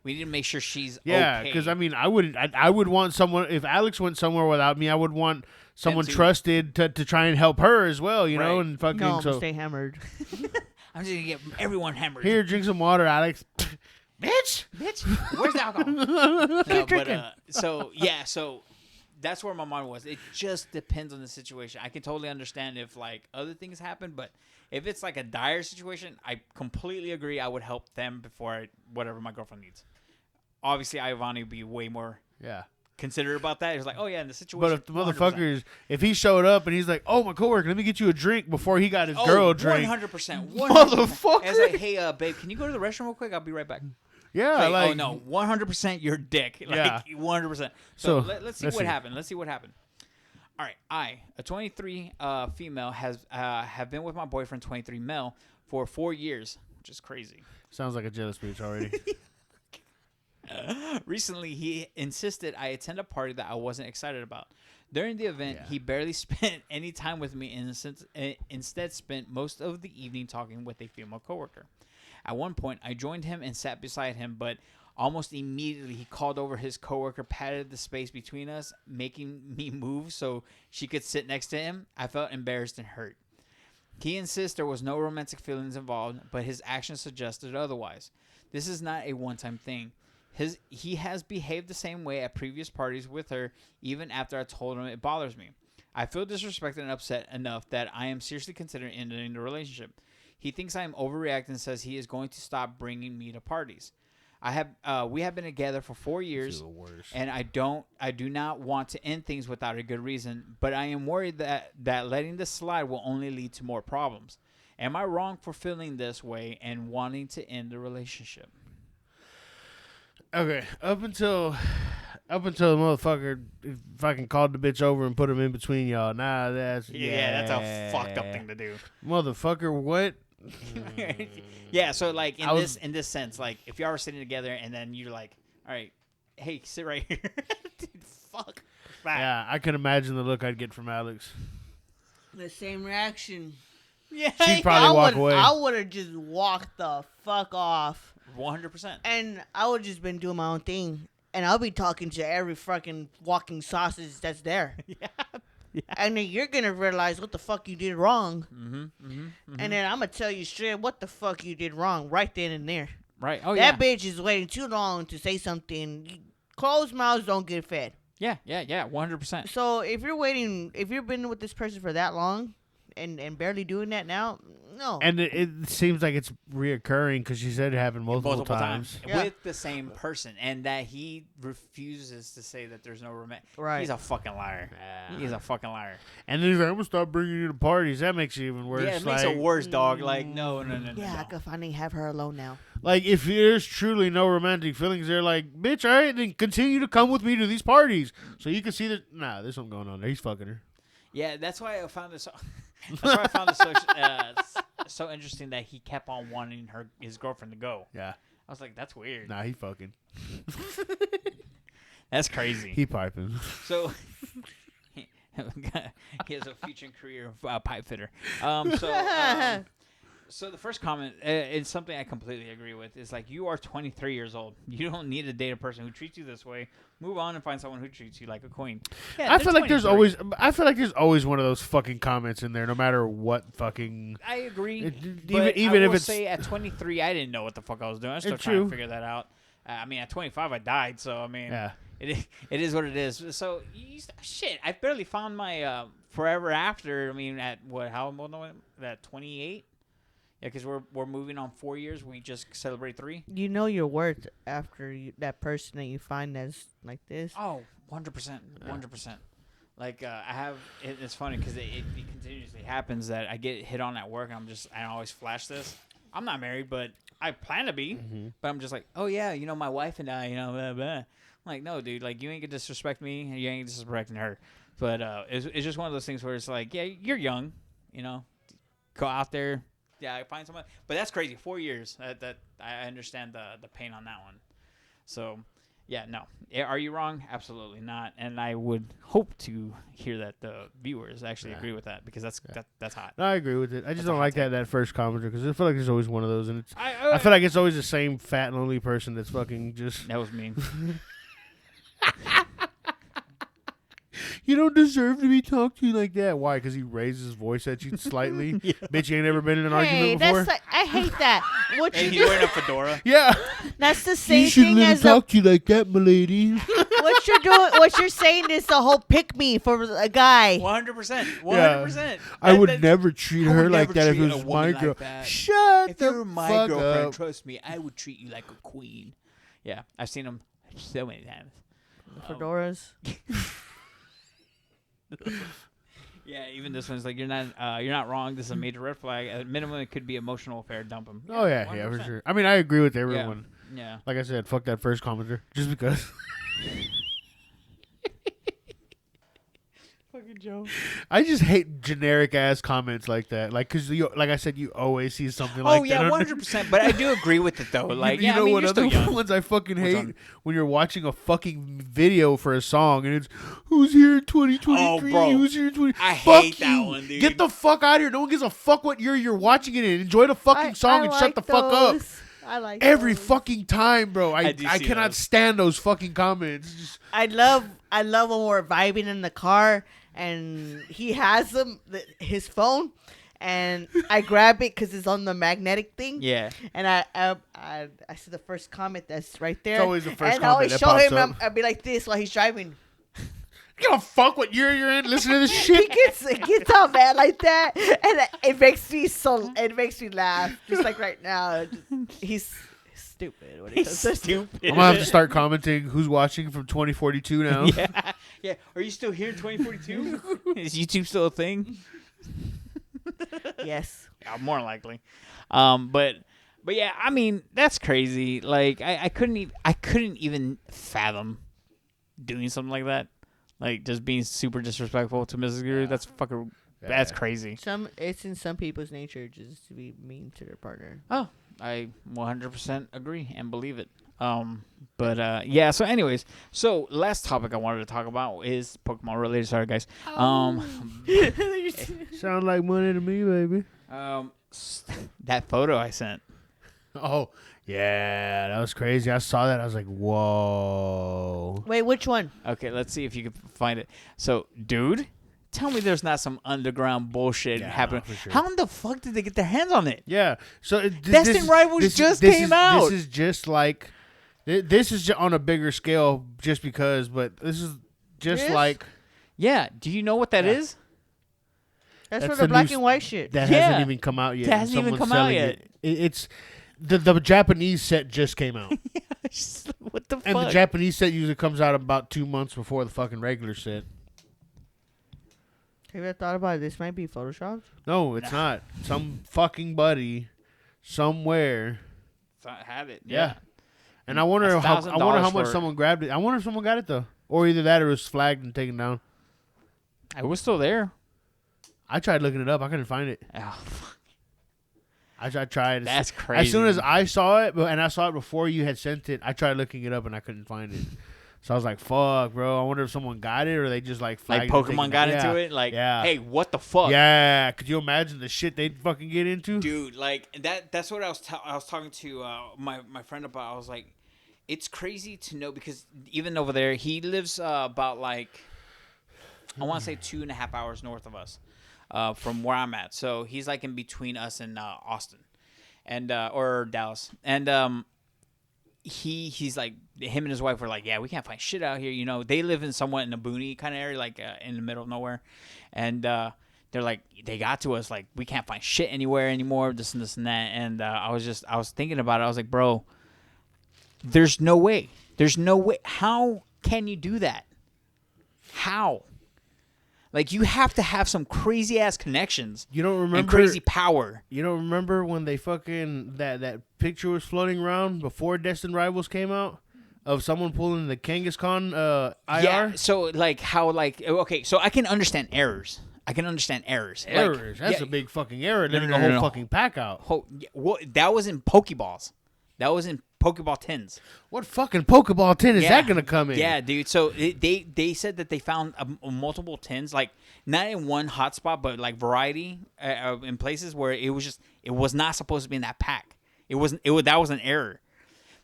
We need to make sure she's yeah, okay. because I mean, I would want someone, if Alex went somewhere without me, I would want someone to- trusted to try and help her as well, you know, Right. and fucking No, I'm so. gonna stay hammered. I'm just going to get everyone hammered. Here, drink some water, Alex. Bitch. Where's the alcohol? No, but, so that's where my mind was. It just depends on the situation. I can totally understand if like other things happen, but if it's like a dire situation, I completely agree. I would help them before whatever my girlfriend needs. Obviously, Ivani would be way more Yeah. considerate about that. He's like, oh yeah, in the situation. But if the 100%. motherfuckers, if he showed up and he's like, "Oh, my coworker, let me get you a drink," before he got his girl a drink, 100%. Motherfucker. It's like, hey, babe, can you go to the restroom real quick? I'll be right back. yeah, Like, oh no, 100% your dick. Like, Yeah. 100%. So, let's see what happened. Let's see what happened. All right, a 23 female have been with my boyfriend, 23 male, for 4 years, which is crazy. Sounds like a jealous bitch already. Recently, he insisted I attend a party that I wasn't excited about. During the event, he barely spent any time with me and instead spent most of the evening talking with a female coworker. At one point, I joined him and sat beside him, but almost immediately he called over his coworker, patted the space between us, making me move so she could sit next to him. I felt embarrassed and hurt. He insists there was no romantic feelings involved, but his actions suggested otherwise. This is not a one-time thing. He has behaved the same way at previous parties with her, even after I told him it bothers me. I feel disrespected and upset enough that I am seriously considering ending the relationship. He thinks I am overreacting and says he is going to stop bringing me to parties. We have been together for 4 years, and I do not want to end things without a good reason, but I am worried that letting this slide will only lead to more problems. Am I wrong for feeling this way and wanting to end the relationship? Okay, up until the motherfucker fucking called the bitch over and put him in between y'all. Nah, that's that's a fucked up thing to do. Motherfucker, what? Yeah, so like in this sense, like if y'all were sitting together and then you're like, all right, hey, sit right here. Dude, fuck that. Yeah, I can imagine the look I'd get from Alex. The same reaction. Yeah, She'd probably walk away. I would have just walked the fuck off. 100%. And I would just been doing my own thing. And I'll be talking to every fucking walking sausage that's there. Yeah. And then you're going to realize what the fuck you did wrong. And then I'm going to tell you straight what the fuck you did wrong right then and there. Right. Oh, that bitch is waiting too long to say something. Closed mouths don't get fed. Yeah. 100%. So if you've been with this person for that long and barely doing that now, no. And it seems like it's reoccurring because she said it happened multiple times. Yeah. With the same person, and that he refuses to say that there's no romance. Right. He's a fucking liar. He's a fucking liar. And then he's like, I'm going to stop bringing you to parties. That makes it even worse. Yeah, it makes it worse, dog. Like, no. Yeah, I can finally have her alone now. Like, if there's truly no romantic feelings, they're like, bitch, all right, then continue to come with me to these parties. So you can see that, nah, there's something going on there. He's fucking her. Yeah, that's why I found this. That's why I found this so interesting that he kept on wanting his girlfriend to go. Yeah. I was like, that's weird. Nah, he fucking. That's crazy. He piping. So he has a future career of pipe fitter. So the first comment is something I completely agree with. Is like, you are 23 years old. You don't need to date a person who treats you this way. Move on and find someone who treats you like a queen. Yeah, I feel like there's 23. always one of those fucking comments in there, no matter what fucking. I agree. Even if it's say at 23, I didn't know what the fuck I was doing. I was still It's trying true. to figure that out. I mean, at 25, I died. So I mean, yeah. it is what it is. So shit, I barely found my forever after. I mean, at what? How old am I? At 28. Yeah, because we're moving on 4 years. We just celebrate 3. You know your worth after that person that you find that's like this. Oh, 100%. 100%. Like, I have... It's funny because it continuously happens that I get hit on at work, and I always flash this. I'm not married, but I plan to be. Mm-hmm. But I'm just like, oh, yeah, my wife and I, blah, blah. I'm like, no, dude, like, you ain't gonna disrespect me, and you ain't disrespecting her. But it's just one of those things where it's like, yeah, you're young, go out there. Yeah, I find someone, but that's crazy. 4 years. That I understand the pain on that one. So, yeah, no. Are you wrong? Absolutely not. And I would hope to hear that the viewers actually agree with that, because that's hot. No, I agree with it. I just That's don't a like hot that first commenter, because I feel like there's always one of those, and it's. I I feel like it's always the same fat lonely person that's fucking just. that was mean. You don't deserve to be talked to like that. Why? Because he raised his voice at you slightly. Yeah. Bitch, you ain't ever been in an Hey, argument before. that's like, I hate that. What And you he's do? wearing a fedora. Yeah. That's the You same should thing let him as talk to you like that, milady. what you're doing. What you're saying is the whole pick me for a guy. 100%. 100%. I would never treat I her would like never that if treat it a was woman my like girl. that. Shut If the you were my fuck girlfriend, up. trust me, I would treat you like a queen. Yeah, I've seen him so many times. Fedoras. Yeah, even this one's like, you're not wrong. This is a major red flag. At minimum, it could be emotional affair. Dump him. Oh yeah, for 100%. sure. I mean, I agree with everyone. Yeah. Like I said, fuck that first commenter, just because. Fucking Joe. I just hate generic ass comments like that. Like, cause like I said, you always see something like Oh yeah, that. 100%. But I do agree with it though. Like, you yeah, know I mean, what you're other still young. ones I fucking Which hate? one? When you're watching a fucking video for a song and it's who's here in 2023? Oh, bro. Who's here in 20? I Fuck hate that you. one, dude. Get the fuck out of here. No one gives a fuck what year you're watching it in. Enjoy the fucking song and shut the fuck up. I like Every those. fucking time, bro. I do see cannot those. stand those fucking comments. Just, I love when we're vibing in the car and he has his phone, and I grab it because it's on the magnetic thing. Yeah. And I see the first comment that's right there. It's always the first and I always comment show that him. pops up. I'll be like this while he's driving. you give a fuck what year you're in. Listen to this He shit. gets all mad like that, and it makes me laugh. Just like right now, he's stupid. When it He's comes to stupid. I'm gonna have to start commenting who's watching from 2042 now. Yeah. Yeah. Are you still here in 2042? Is YouTube still a thing? Yes. More likely. But yeah, I mean, that's crazy. Like, I couldn't even fathom doing something like that. Like, just being super disrespectful to Mrs. Guru. That's fucking. That's crazy. It's in some people's nature just to be mean to their partner. Oh, I 100% agree and believe it. But yeah. So, anyways, last topic I wanted to talk about is Pokemon related. Sorry, guys. Sound like money to me, baby. That photo I sent. Oh, yeah, that was crazy. I saw that. I was like, whoa. Wait, which one? Okay, let's see if you can find it. So, dude, tell me there's not some underground bullshit happening. for sure. How in the fuck did they get their hands on it? Yeah. So Destined Rivals just came out. This is just like, this is on a bigger scale just because, but this is just This? like. Yeah. Do you know what that Yeah. is? That's for That's the the black new and white shit. That Yeah. hasn't even come out yet. That hasn't even Someone's come out selling yet. It's the Japanese set just came out. What the And fuck? the Japanese set usually comes out about 2 months before the fucking regular set. Have you ever thought about it? This might be photoshopped? No, it's not. Some fucking buddy somewhere. Had it. Yeah. And I wonder That's how much for- someone grabbed it. I wonder if someone got it though, or either that or it was flagged and taken down. I was still there. I tried looking it up. I couldn't find it. Oh, fuck. I tried. That's crazy. As soon as I saw it, and I saw it before you had sent it, I tried looking it up and I couldn't find it. So I was like, fuck, bro. I wonder if someone got it or they just like flagged Like it, Pokemon got into it. Like, hey, what the fuck? Yeah. Could you imagine the shit they'd fucking get into? Dude, like that's what I was talking to my friend about. I was like, it's crazy to know because even over there, he lives about like I want to say 2.5 hours north of us from where I'm at. So he's like in between us and Austin and or Dallas. And he's like him and his wife were like, yeah, we can't find shit out here. You know, they live in somewhat in a boony kind of area, like in the middle of nowhere, and they're like, they got to us like we can't find shit anywhere anymore. This and this and that. And I was thinking about it. I was like, bro, there's no way. There's no way. How can you do that? How? Like, you have to have some crazy ass connections. You don't remember and crazy power. You don't remember when they fucking that picture was floating around before Destined Rivals came out of someone pulling the Kangaskhan IR? Yeah. So like how like okay, so I can understand errors. Errors. That's a big fucking error. Letting a whole fucking pack out. That was in Pokeballs. That was in Pokeball tins. What fucking Pokeball tin is that gonna come in? Yeah, dude. So they said that they found multiple tins, like not in one hotspot, but like variety in places where it was not supposed to be in that pack. That was an error.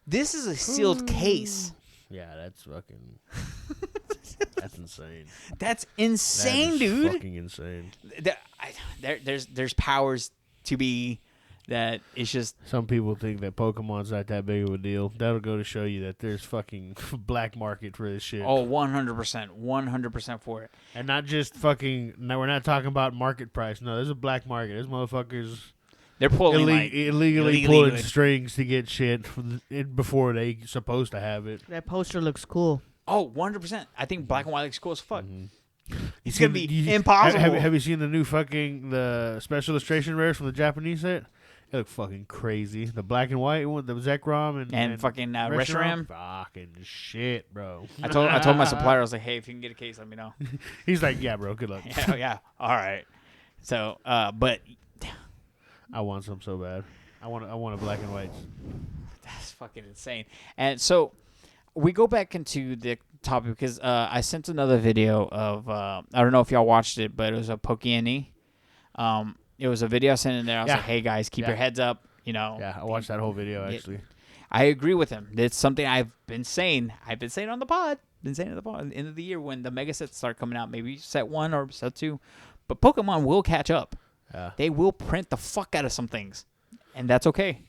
This is a sealed case. Yeah, that's fucking. That's insane. That's insane, that is dude. Fucking insane. There's powers to be. That it's just some people think that Pokemon's not that big of a deal. That'll go to show you that there's fucking black market for this shit. Oh, 100% for it. And not just fucking. No, we're not talking about market price. No, there's a black market. There's motherfuckers. They're pulling illegally pulling strings to get shit before they supposed to have it. That poster looks cool. Oh, 100%. I think black and white looks cool as fuck. Mm-hmm. It's gonna be impossible. Have you seen the new the special illustration rares from the Japanese set? It look fucking crazy. The black and white one, the Zekrom and fucking Reshiram. Fucking shit, bro. I told my supplier, I was like, hey, if you can get a case, let me know. He's like, yeah, bro, good luck. yeah. All right. So, but I want some so bad. I want a black and white. That's fucking insane. And so we go back into the topic because I sent another video of I don't know if y'all watched it, but it was a Pokemon. It was a video I sent in there. I was like, hey, guys, keep your heads up. You know. Yeah, I watched that whole video, actually. I agree with him. It's something I've been saying. I've been saying on the pod. At the end of the year when the mega sets start coming out, maybe set 1 or set 2. But Pokemon will catch up. Yeah. They will print the fuck out of some things. And that's okay.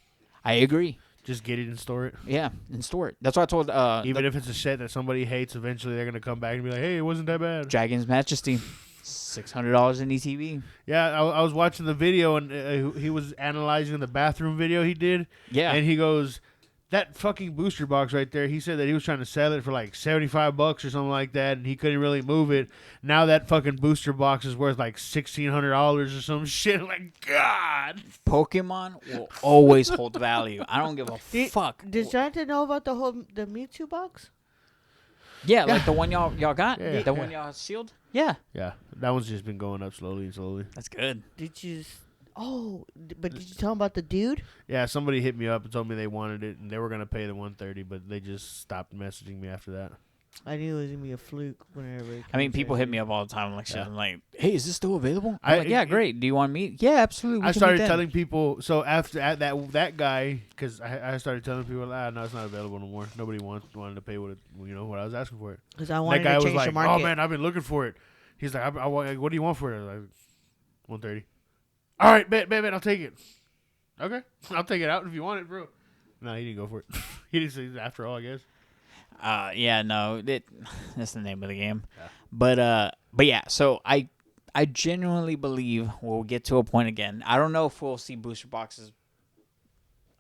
I agree. Just get it and store it. Yeah, and store it. That's what I told... Even if it's a set that somebody hates, eventually they're going to come back and be like, hey, it wasn't that bad. Dragon's Majesty. $600 in ETB. Yeah, I was watching the video and he was analyzing the bathroom video he did. Yeah. And he goes, that fucking booster box right there, he said that he was trying to sell it for like $75 or something like that, and he couldn't really move it. Now that fucking booster box is worth like $1,600 or some shit. Like, God. Pokemon will always hold value. I don't give a fuck. Did Jonathan know about the Mewtwo box? Yeah, like the one y'all got? Yeah, the one y'all sealed? Yeah. Yeah, that one's just been going up slowly and slowly. That's good. Did you... but did you tell him about the dude? Yeah, somebody hit me up and told me they wanted it, and they were going to pay the $130, but they just stopped messaging me after that. I knew it was going to be a fluke whenever. I mean, people hit me up all the time like shit. Yeah. I'm like, hey, is this still available? I'm like, yeah, great. Do you want to meet? Yeah, absolutely. I started telling people, so after that guy, because I started telling people, no, it's not available no more. Nobody wanted to pay what I was asking for it. Because I wanted that guy to change was like, the market. oh man, I've been looking for it. He's like, what do you want for it? I was like, $130. All right, bet, I'll take it. Okay, I'll take it out if you want it, bro. No, he didn't go for it. He didn't say after all, I guess. Yeah, no, that's the name of the game. Yeah. But yeah, so I genuinely believe we'll get to a point again. I don't know if we'll see booster boxes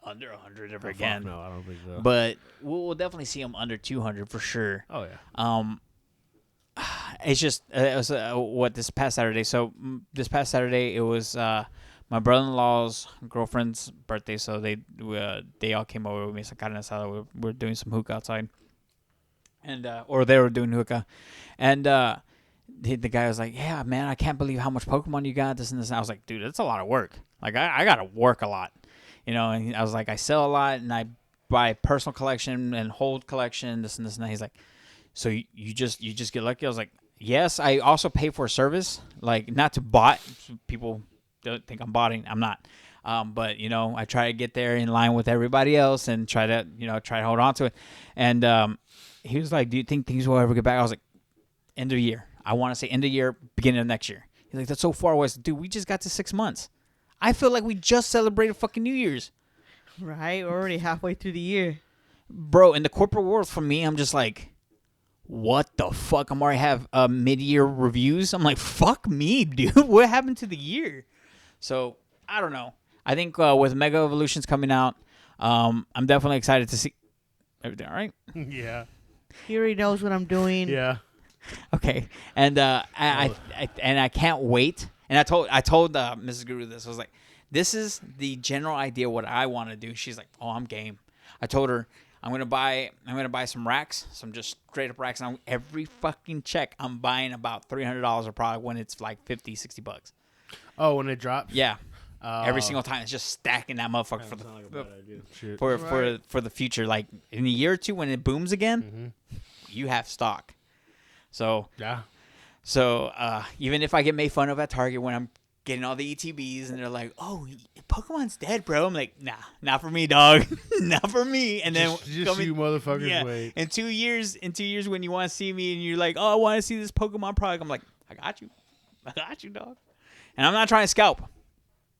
under 100 ever again. No, I don't think so. But we'll definitely see them under 200 for sure. Oh yeah. It's just it was this past Saturday. So this past Saturday it was my brother-in-law's girlfriend's birthday. So they all came over with me. So carne asada. We're doing some hookah outside, and or they were doing hookah, and the guy was like, "Yeah, man, I can't believe how much Pokemon you got. This and this." And I was like, "Dude, that's a lot of work. Like I gotta work a lot, you know." And I was like, "I sell a lot, and I buy personal collection and hold collection. This and this and that." He's like, So you just get lucky. I was like, yes, I also pay for a service, like not to bot. People don't think I'm botting. I'm not. But I try to get there in line with everybody else and try to hold on to it. And he was like, "Do you think things will ever get back?" I was like, "End of year. I want to say end of year, beginning of next year." He's like, "That's so far away." I said, "Dude, we just got to 6 months. I feel like we just celebrated fucking New Year's." Right, we're already halfway through the year. Bro, in the corporate world, for me, I'm just like, what the fuck? I'm already have mid-year reviews. I'm like, fuck me, dude. What happened to the year? So, I don't know. I think with Mega Evolutions coming out, I'm definitely excited to see everything. All right? Yeah. He already knows what I'm doing. Yeah. Okay. And I can't wait. And I told Mrs. Guru this. I was like, this is the general idea what I want to do. She's like, oh, I'm game. I told her I'm gonna buy some racks, some just straight up racks. And every fucking check, I'm buying about $300 a product when it's like $50-$60. Oh, when it drops. Yeah. Every single time, it's just stacking that motherfucker for the future. Like in a year or two, when it booms again, you have stock. So yeah. So even if I get made fun of at Target when I'm getting all the ETBs and they're like, "Oh, Pokemon's dead, bro," I'm like, "Nah, not for me, dog, not for me." And then just you motherfuckers wait. In 2 years, when you want to see me and you're like, "Oh, I want to see this Pokemon product," I'm like, I got you, dog. And I'm not trying to scalp.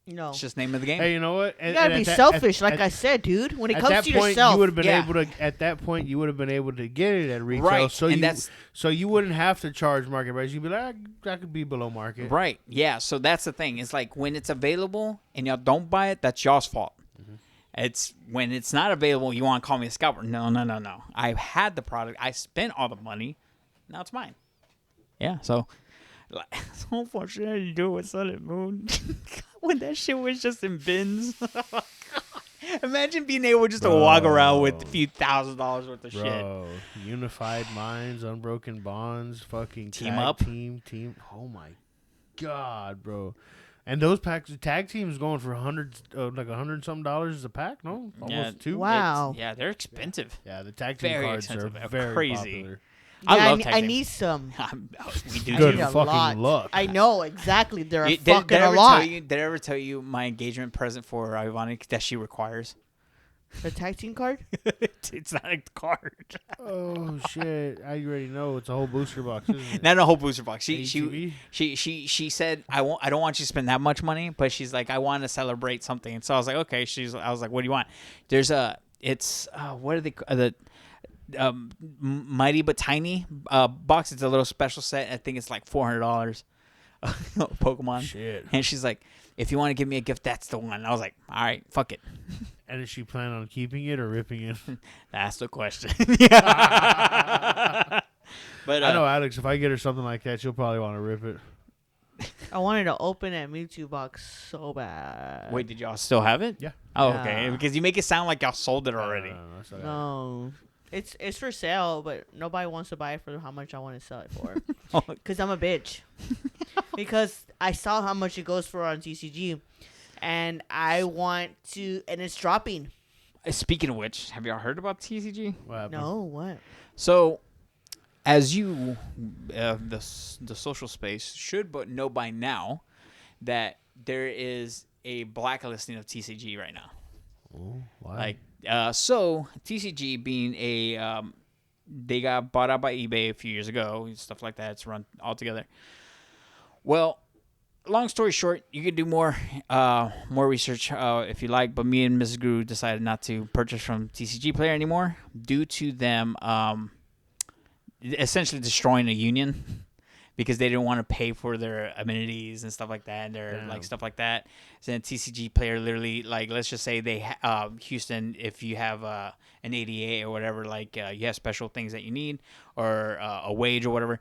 No, it's just name of the game. Hey, you know what? You gotta be selfish, like I said, dude. When it comes to point, yourself, you would have been able to. At that point, you would have been able to get it at retail, right? So you wouldn't have to charge market price. You'd be like, that could be below market, right? Yeah. So that's the thing. It's like when it's available and y'all don't buy it, that's y'all's fault. It's when it's not available, you want to call me a scalper. No. I had the product. I spent all the money. Now it's mine. Yeah. So. So unfortunate to do with Sun and Moon when that shit was just in bins. Imagine being able just to walk around with a few $1,000s worth of shit. Unified minds, unbroken bonds, fucking team up, team. Oh my god, bro! And those packs, tag teams going for hundreds, like $100 something a pack. No, almost two. Wow. Yeah, they're expensive. Yeah, the tag team very cards expensive. are very crazy. popular. Yeah, I need some. We do. Good a fucking lot. luck. I know exactly. They're a did a lot. Did I ever tell you my engagement present for Ivonic that she requires? The tag team card? It's not a card. Oh shit! I already know it's a whole booster box. Isn't it? Not a whole booster box. She said I don't want you to spend that much money, but she's like, I want to celebrate something. And so I was like, okay. I was like, what do you want? There's what are they Mighty but Tiny box. It's a little special set. I think it's like $400. Pokemon. Shit. And she's like, if you want to give me a gift, that's the one. I was like, all right, fuck it. And is she planning on keeping it or ripping it? That's the question. But I know Alex. If I get her something like that, she'll probably want to rip it. I wanted to open that Mewtwo box so bad. Wait, did y'all still have it? Yeah. Oh, okay. Because you make it sound like y'all sold it already. No. It's for sale, but nobody wants to buy it for how much I want to sell it for. Because I'm a bitch. Because I saw how much it goes for on TCG, and I want to, and it's dropping. Speaking of which, have y'all heard about TCG? No, what? So, as you, the social space should but know by now that there is a blacklisting of TCG right now. Oh, why? So TCG being they got bought out by eBay a few years ago, stuff like that. It's run all together. Well, long story short, you could do more research if you like, but me and Mrs. Guru decided not to purchase from TCG Player anymore due to them essentially destroying a union. Because they didn't want to pay for their amenities and stuff like that, and their stuff like that. So then TCG Player literally, let's just say they Houston, if you have an ADA or whatever, you have special things that you need or a wage or whatever.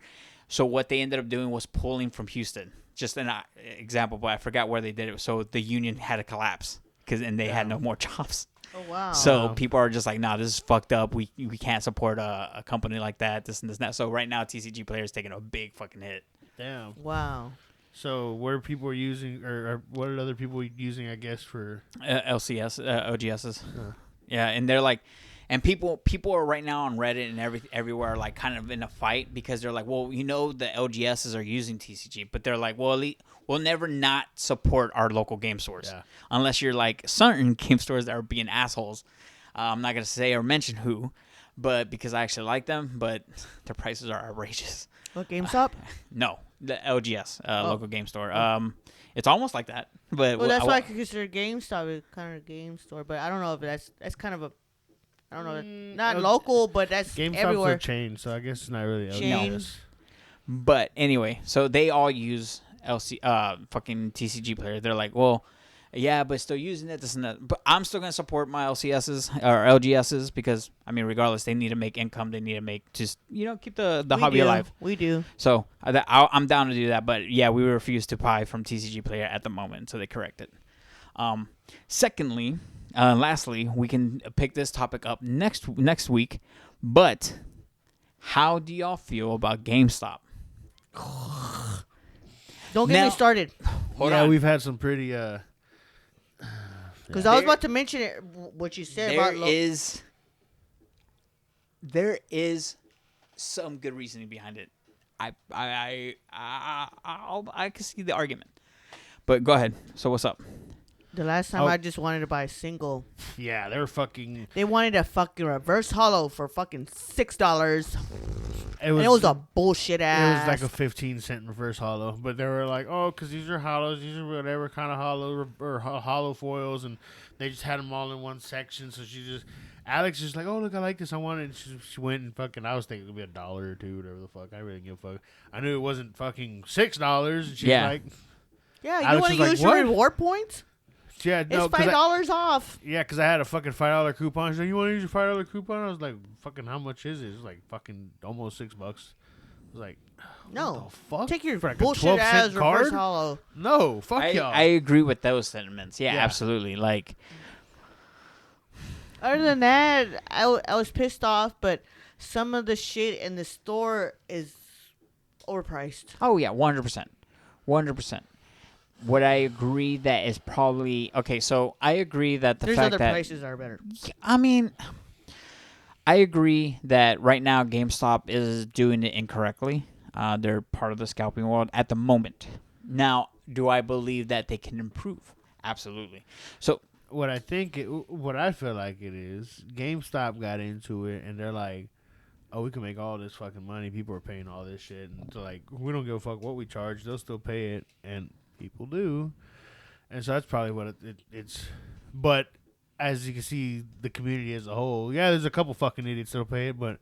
So what they ended up doing was pulling from Houston. Just an example, but I forgot where they did it. So the union had to collapse and they had no more jobs. Oh, wow. So people are just like, nah, this is fucked up. We can't support a company like that, this and this and that. So right now, TCG Player is taking a big fucking hit. Damn. Wow. So where people are using, or what are other people using, I guess, for? LCS, OGSs. Yeah, and they're like, And people are right now on Reddit and everywhere like kind of in a fight because they're like, well, the LGSs are using TCG, but they're like, well, we'll never not support our local game stores unless you're like certain game stores that are being assholes. I'm not gonna say or mention who, but because I actually like them, but their prices are outrageous. What, GameStop? No, the LGS, local game store. It's almost like that, but well, that's why I could consider GameStop a kind of game store. But I don't know if that's kind of a, I don't know, not local, but that's GameStop's everywhere. a chain, so I guess it's not really Chain. LGS. But anyway, so they all use fucking TCG players. They're like, well, yeah, but still using it, this and that. But I'm still gonna support my LCSs or LGSs because I mean, regardless, they need to make income. They need to make just keep the hobby alive. We do. So I'm down to do that. But yeah, we refuse to buy from TCG Player at the moment, so they corrected. Secondly, lastly, we can pick this topic up next week. But how do y'all feel about GameStop? Don't get me started. Hold on. We've had some pretty Because I was about to mention it, what you said about there is some good reasoning behind it. I can see the argument, but go ahead. So what's up? The last time I just wanted to buy a single. Yeah, they're fucking. They wanted a fucking reverse hollow for fucking $6. It was, and it was a bullshit ass. It was like a 15-cent reverse hollow, but they were like, "Oh, because these are hollows, these are whatever kind of hollow or hollow foils," and they just had them all in one section. So Alex just like, "Oh, look, I like this, I want it." And she went and fucking. I was thinking it'd be $1 or $2, whatever the fuck. I really give a fuck. I knew it wasn't fucking $6, and she's like, "Yeah, you Alex want to was use like, your "What?" reward points? Yeah, no, it's $5 off." Yeah, because I had a fucking $5 coupon. She's like, "You want to use your $5 coupon?" I was like, "Fucking, how much is it?" It was like fucking almost $6. I was like, "No, what the fuck? Take your for like bullshit ass card? reverse hollow." No, fuck y'all. I agree with those sentiments. Yeah, absolutely. Like, other than that, I was pissed off, but some of the shit in the store is overpriced. oh yeah, 100%, 100%. Would I agree that is probably okay? So I agree that There's fact other that places that are better. I mean, I agree that right now GameStop is doing it incorrectly. They're part of the scalping world at the moment. Now, do I believe that they can improve? Absolutely. So what I feel like it is, GameStop got into it, and they're like, "Oh, we can make all this fucking money. People are paying all this shit, and so like, we don't give a fuck what we charge. They'll still pay it, and people do." And so that's probably what it's. But as you can see, the community as a whole, yeah, there's a couple fucking idiots that'll pay it, but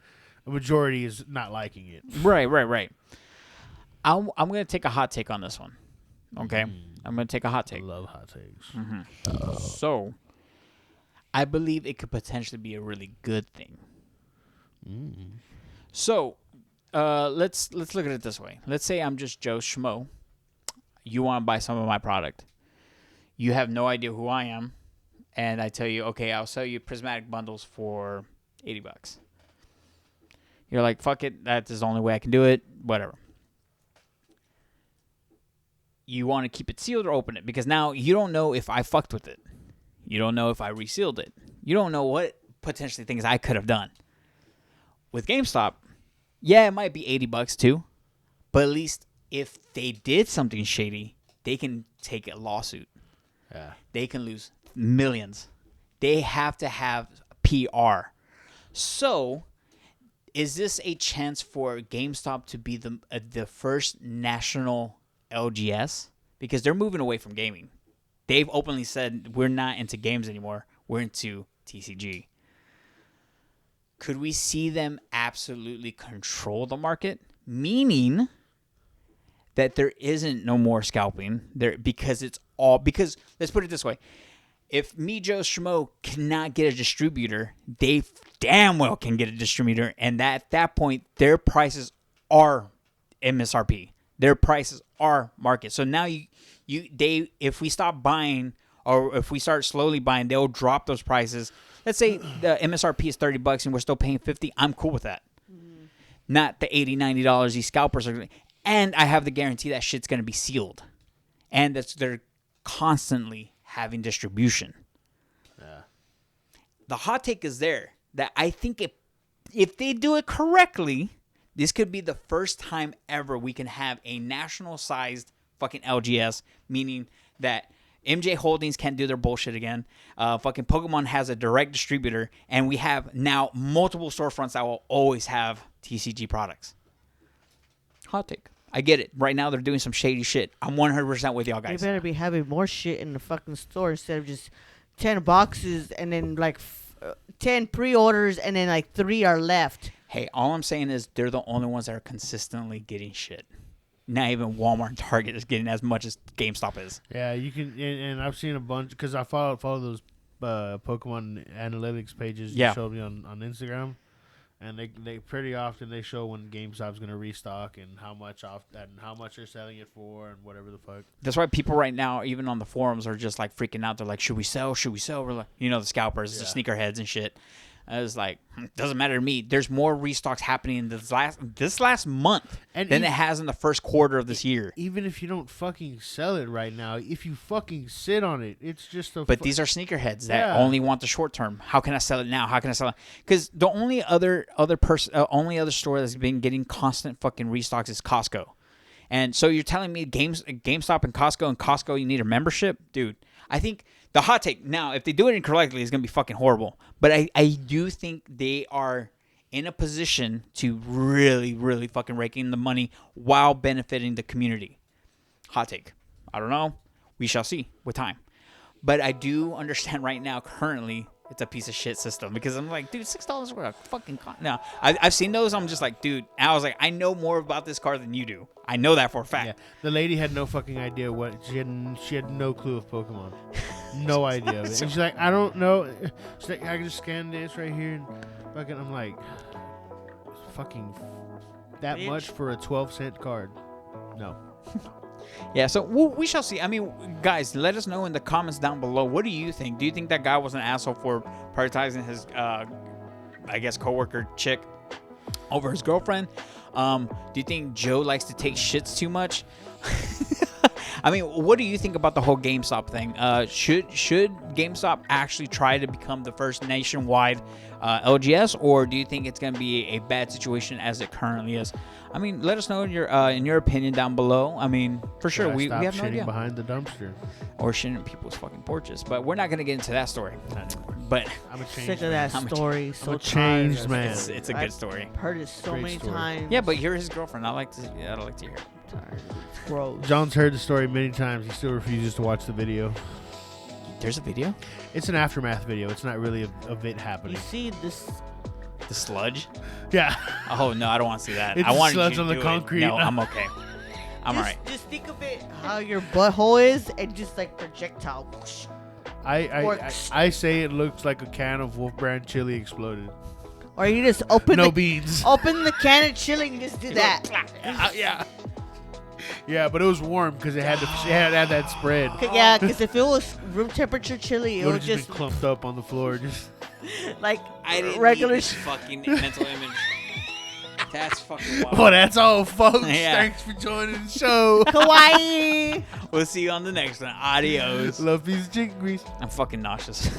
a majority is not liking it. Right. I'm gonna take a hot take on this one. Okay, I'm gonna take a hot take. I love hot takes. Mm-hmm. So, I believe it could potentially be a really good thing. So, let's look at it this way. Let's say I'm just Joe Schmo. You want to buy some of my product. You have no idea who I am, and I tell you, okay, I'll sell you prismatic bundles for $80. You're like, fuck it, that's the only way I can do it. Whatever. You want to keep it sealed or open it because now you don't know if I fucked with it. You don't know if I resealed it. You don't know what potentially things I could have done. With GameStop, yeah, it might be $80 too, but at least if they did something shady, they can take a lawsuit. Yeah. They can lose millions. They have to have PR. So, is this a chance for GameStop to be the first national LGS? Because they're moving away from gaming. They've openly said, we're not into games anymore. We're into TCG. Could we see them absolutely control the market? Meaning that there isn't no more scalping there because let's put it this way. If me, Joe Schmo, cannot get a distributor, they damn well can get a distributor. And at that point, their prices are MSRP. Their prices are market. So now if we stop buying or if we start slowly buying, they'll drop those prices. Let's say the MSRP is $30 and we're still paying $50. I'm cool with that. Mm-hmm. Not the $80, $90 these scalpers are. And I have the guarantee that shit's going to be sealed. And they're constantly having distribution. Yeah. The hot take is there. that I think if they do it correctly, this could be the first time ever we can have a national-sized fucking LGS, meaning that MJ Holdings can't do their bullshit again. Fucking Pokemon has a direct distributor, and we have now multiple storefronts that will always have TCG products. Hot take. I get it. Right now, they're doing some shady shit. I'm 100% with y'all guys. They better be having more shit in the fucking store instead of just 10 boxes and then like 10 pre-orders and then like 3 are left. Hey, all I'm saying is they're the only ones that are consistently getting shit. Not even Walmart and Target is getting as much as GameStop is. Yeah, you can, and I've seen a bunch because I follow those Pokemon analytics pages you showed me on Instagram, and they pretty often they show when GameStop's gonna restock and how much off and how much they're selling it for and whatever the fuck. That's why people right now, even on the forums, are just like freaking out. They're like, "Should we sell? Should we sell?" We're like, the scalpers, the sneakerheads and shit. I was like, doesn't matter to me. There's more restocks happening this last month than it has in the first quarter of this year. Even if you don't fucking sell it right now, if you fucking sit on it, it's just a. But these are sneakerheads that only want the short term. How can I sell it now? How can I sell it? Because the only other store that's been getting constant fucking restocks is Costco. And so you're telling me GameStop and Costco, you need a membership, dude? I think. The hot take, now, if they do it incorrectly, it's going to be fucking horrible. But I do think they are in a position to really, really fucking rake in the money while benefiting the community. Hot take. I don't know. We shall see with time. But I do understand right now, currently, it's a piece of shit system. Because I'm like, dude, $6 for a fucking card. No, I've seen those. I'm just like, dude. And I was like, I know more about this card than you do. I know that for a fact. Yeah, the lady had no fucking idea what she had no clue of Pokemon. No idea of it. And she's like, I don't know. She's like, I can just scan this right here and fucking. I'm like, fucking that Bitch. much for a 12-cent card? No. Yeah, so we shall see. I mean, guys, let us know in the comments down below. What do you think? Do you think that guy was an asshole for prioritizing his, I guess, coworker chick over his girlfriend? Do you think Joe likes to take shits too much? I mean, what do you think about the whole GameStop thing? Should GameStop actually try to become the first nationwide LGS, or do you think it's going to be a bad situation as it currently is? I mean, let us know in your opinion down below. I mean, for sure, we have no idea. Behind the dumpster, or shitting in people's fucking porches, but we're not going to get into that story. Not anymore. But I'm a changed Sick of that story. I'm So a changed tired. man. it's a good story. I've heard it so Great many story. times. Yeah, but you're his girlfriend. I'd like to hear it. Tired. It's gross. John's heard the story many times. He still refuses to watch the video. There's a video? It's an aftermath video. It's not really of it happening. You see this? The sludge? Yeah. Oh, no, I don't want to see that. It's I want sludge you to on the do it. concrete. No, I'm okay. I'm all right. Just think of it how your butthole is and just like projectile. Whoosh. I say it looks like a can of Wolf Brand chili exploded. Or you just open No the beans. open the can of chili and just do that. Yeah. Yeah, but it was warm because it had that spread. Yeah, because if it was room temperature chili, It it would would have just just been clumped up on the floor. Just like I didn't regular. need this fucking mental image. That's fucking wild. well, that's all, folks. Yeah. Thanks for joining the show. Kawaii. We'll see you on the next one. Adios. Love piece of chicken grease. I'm fucking nauseous.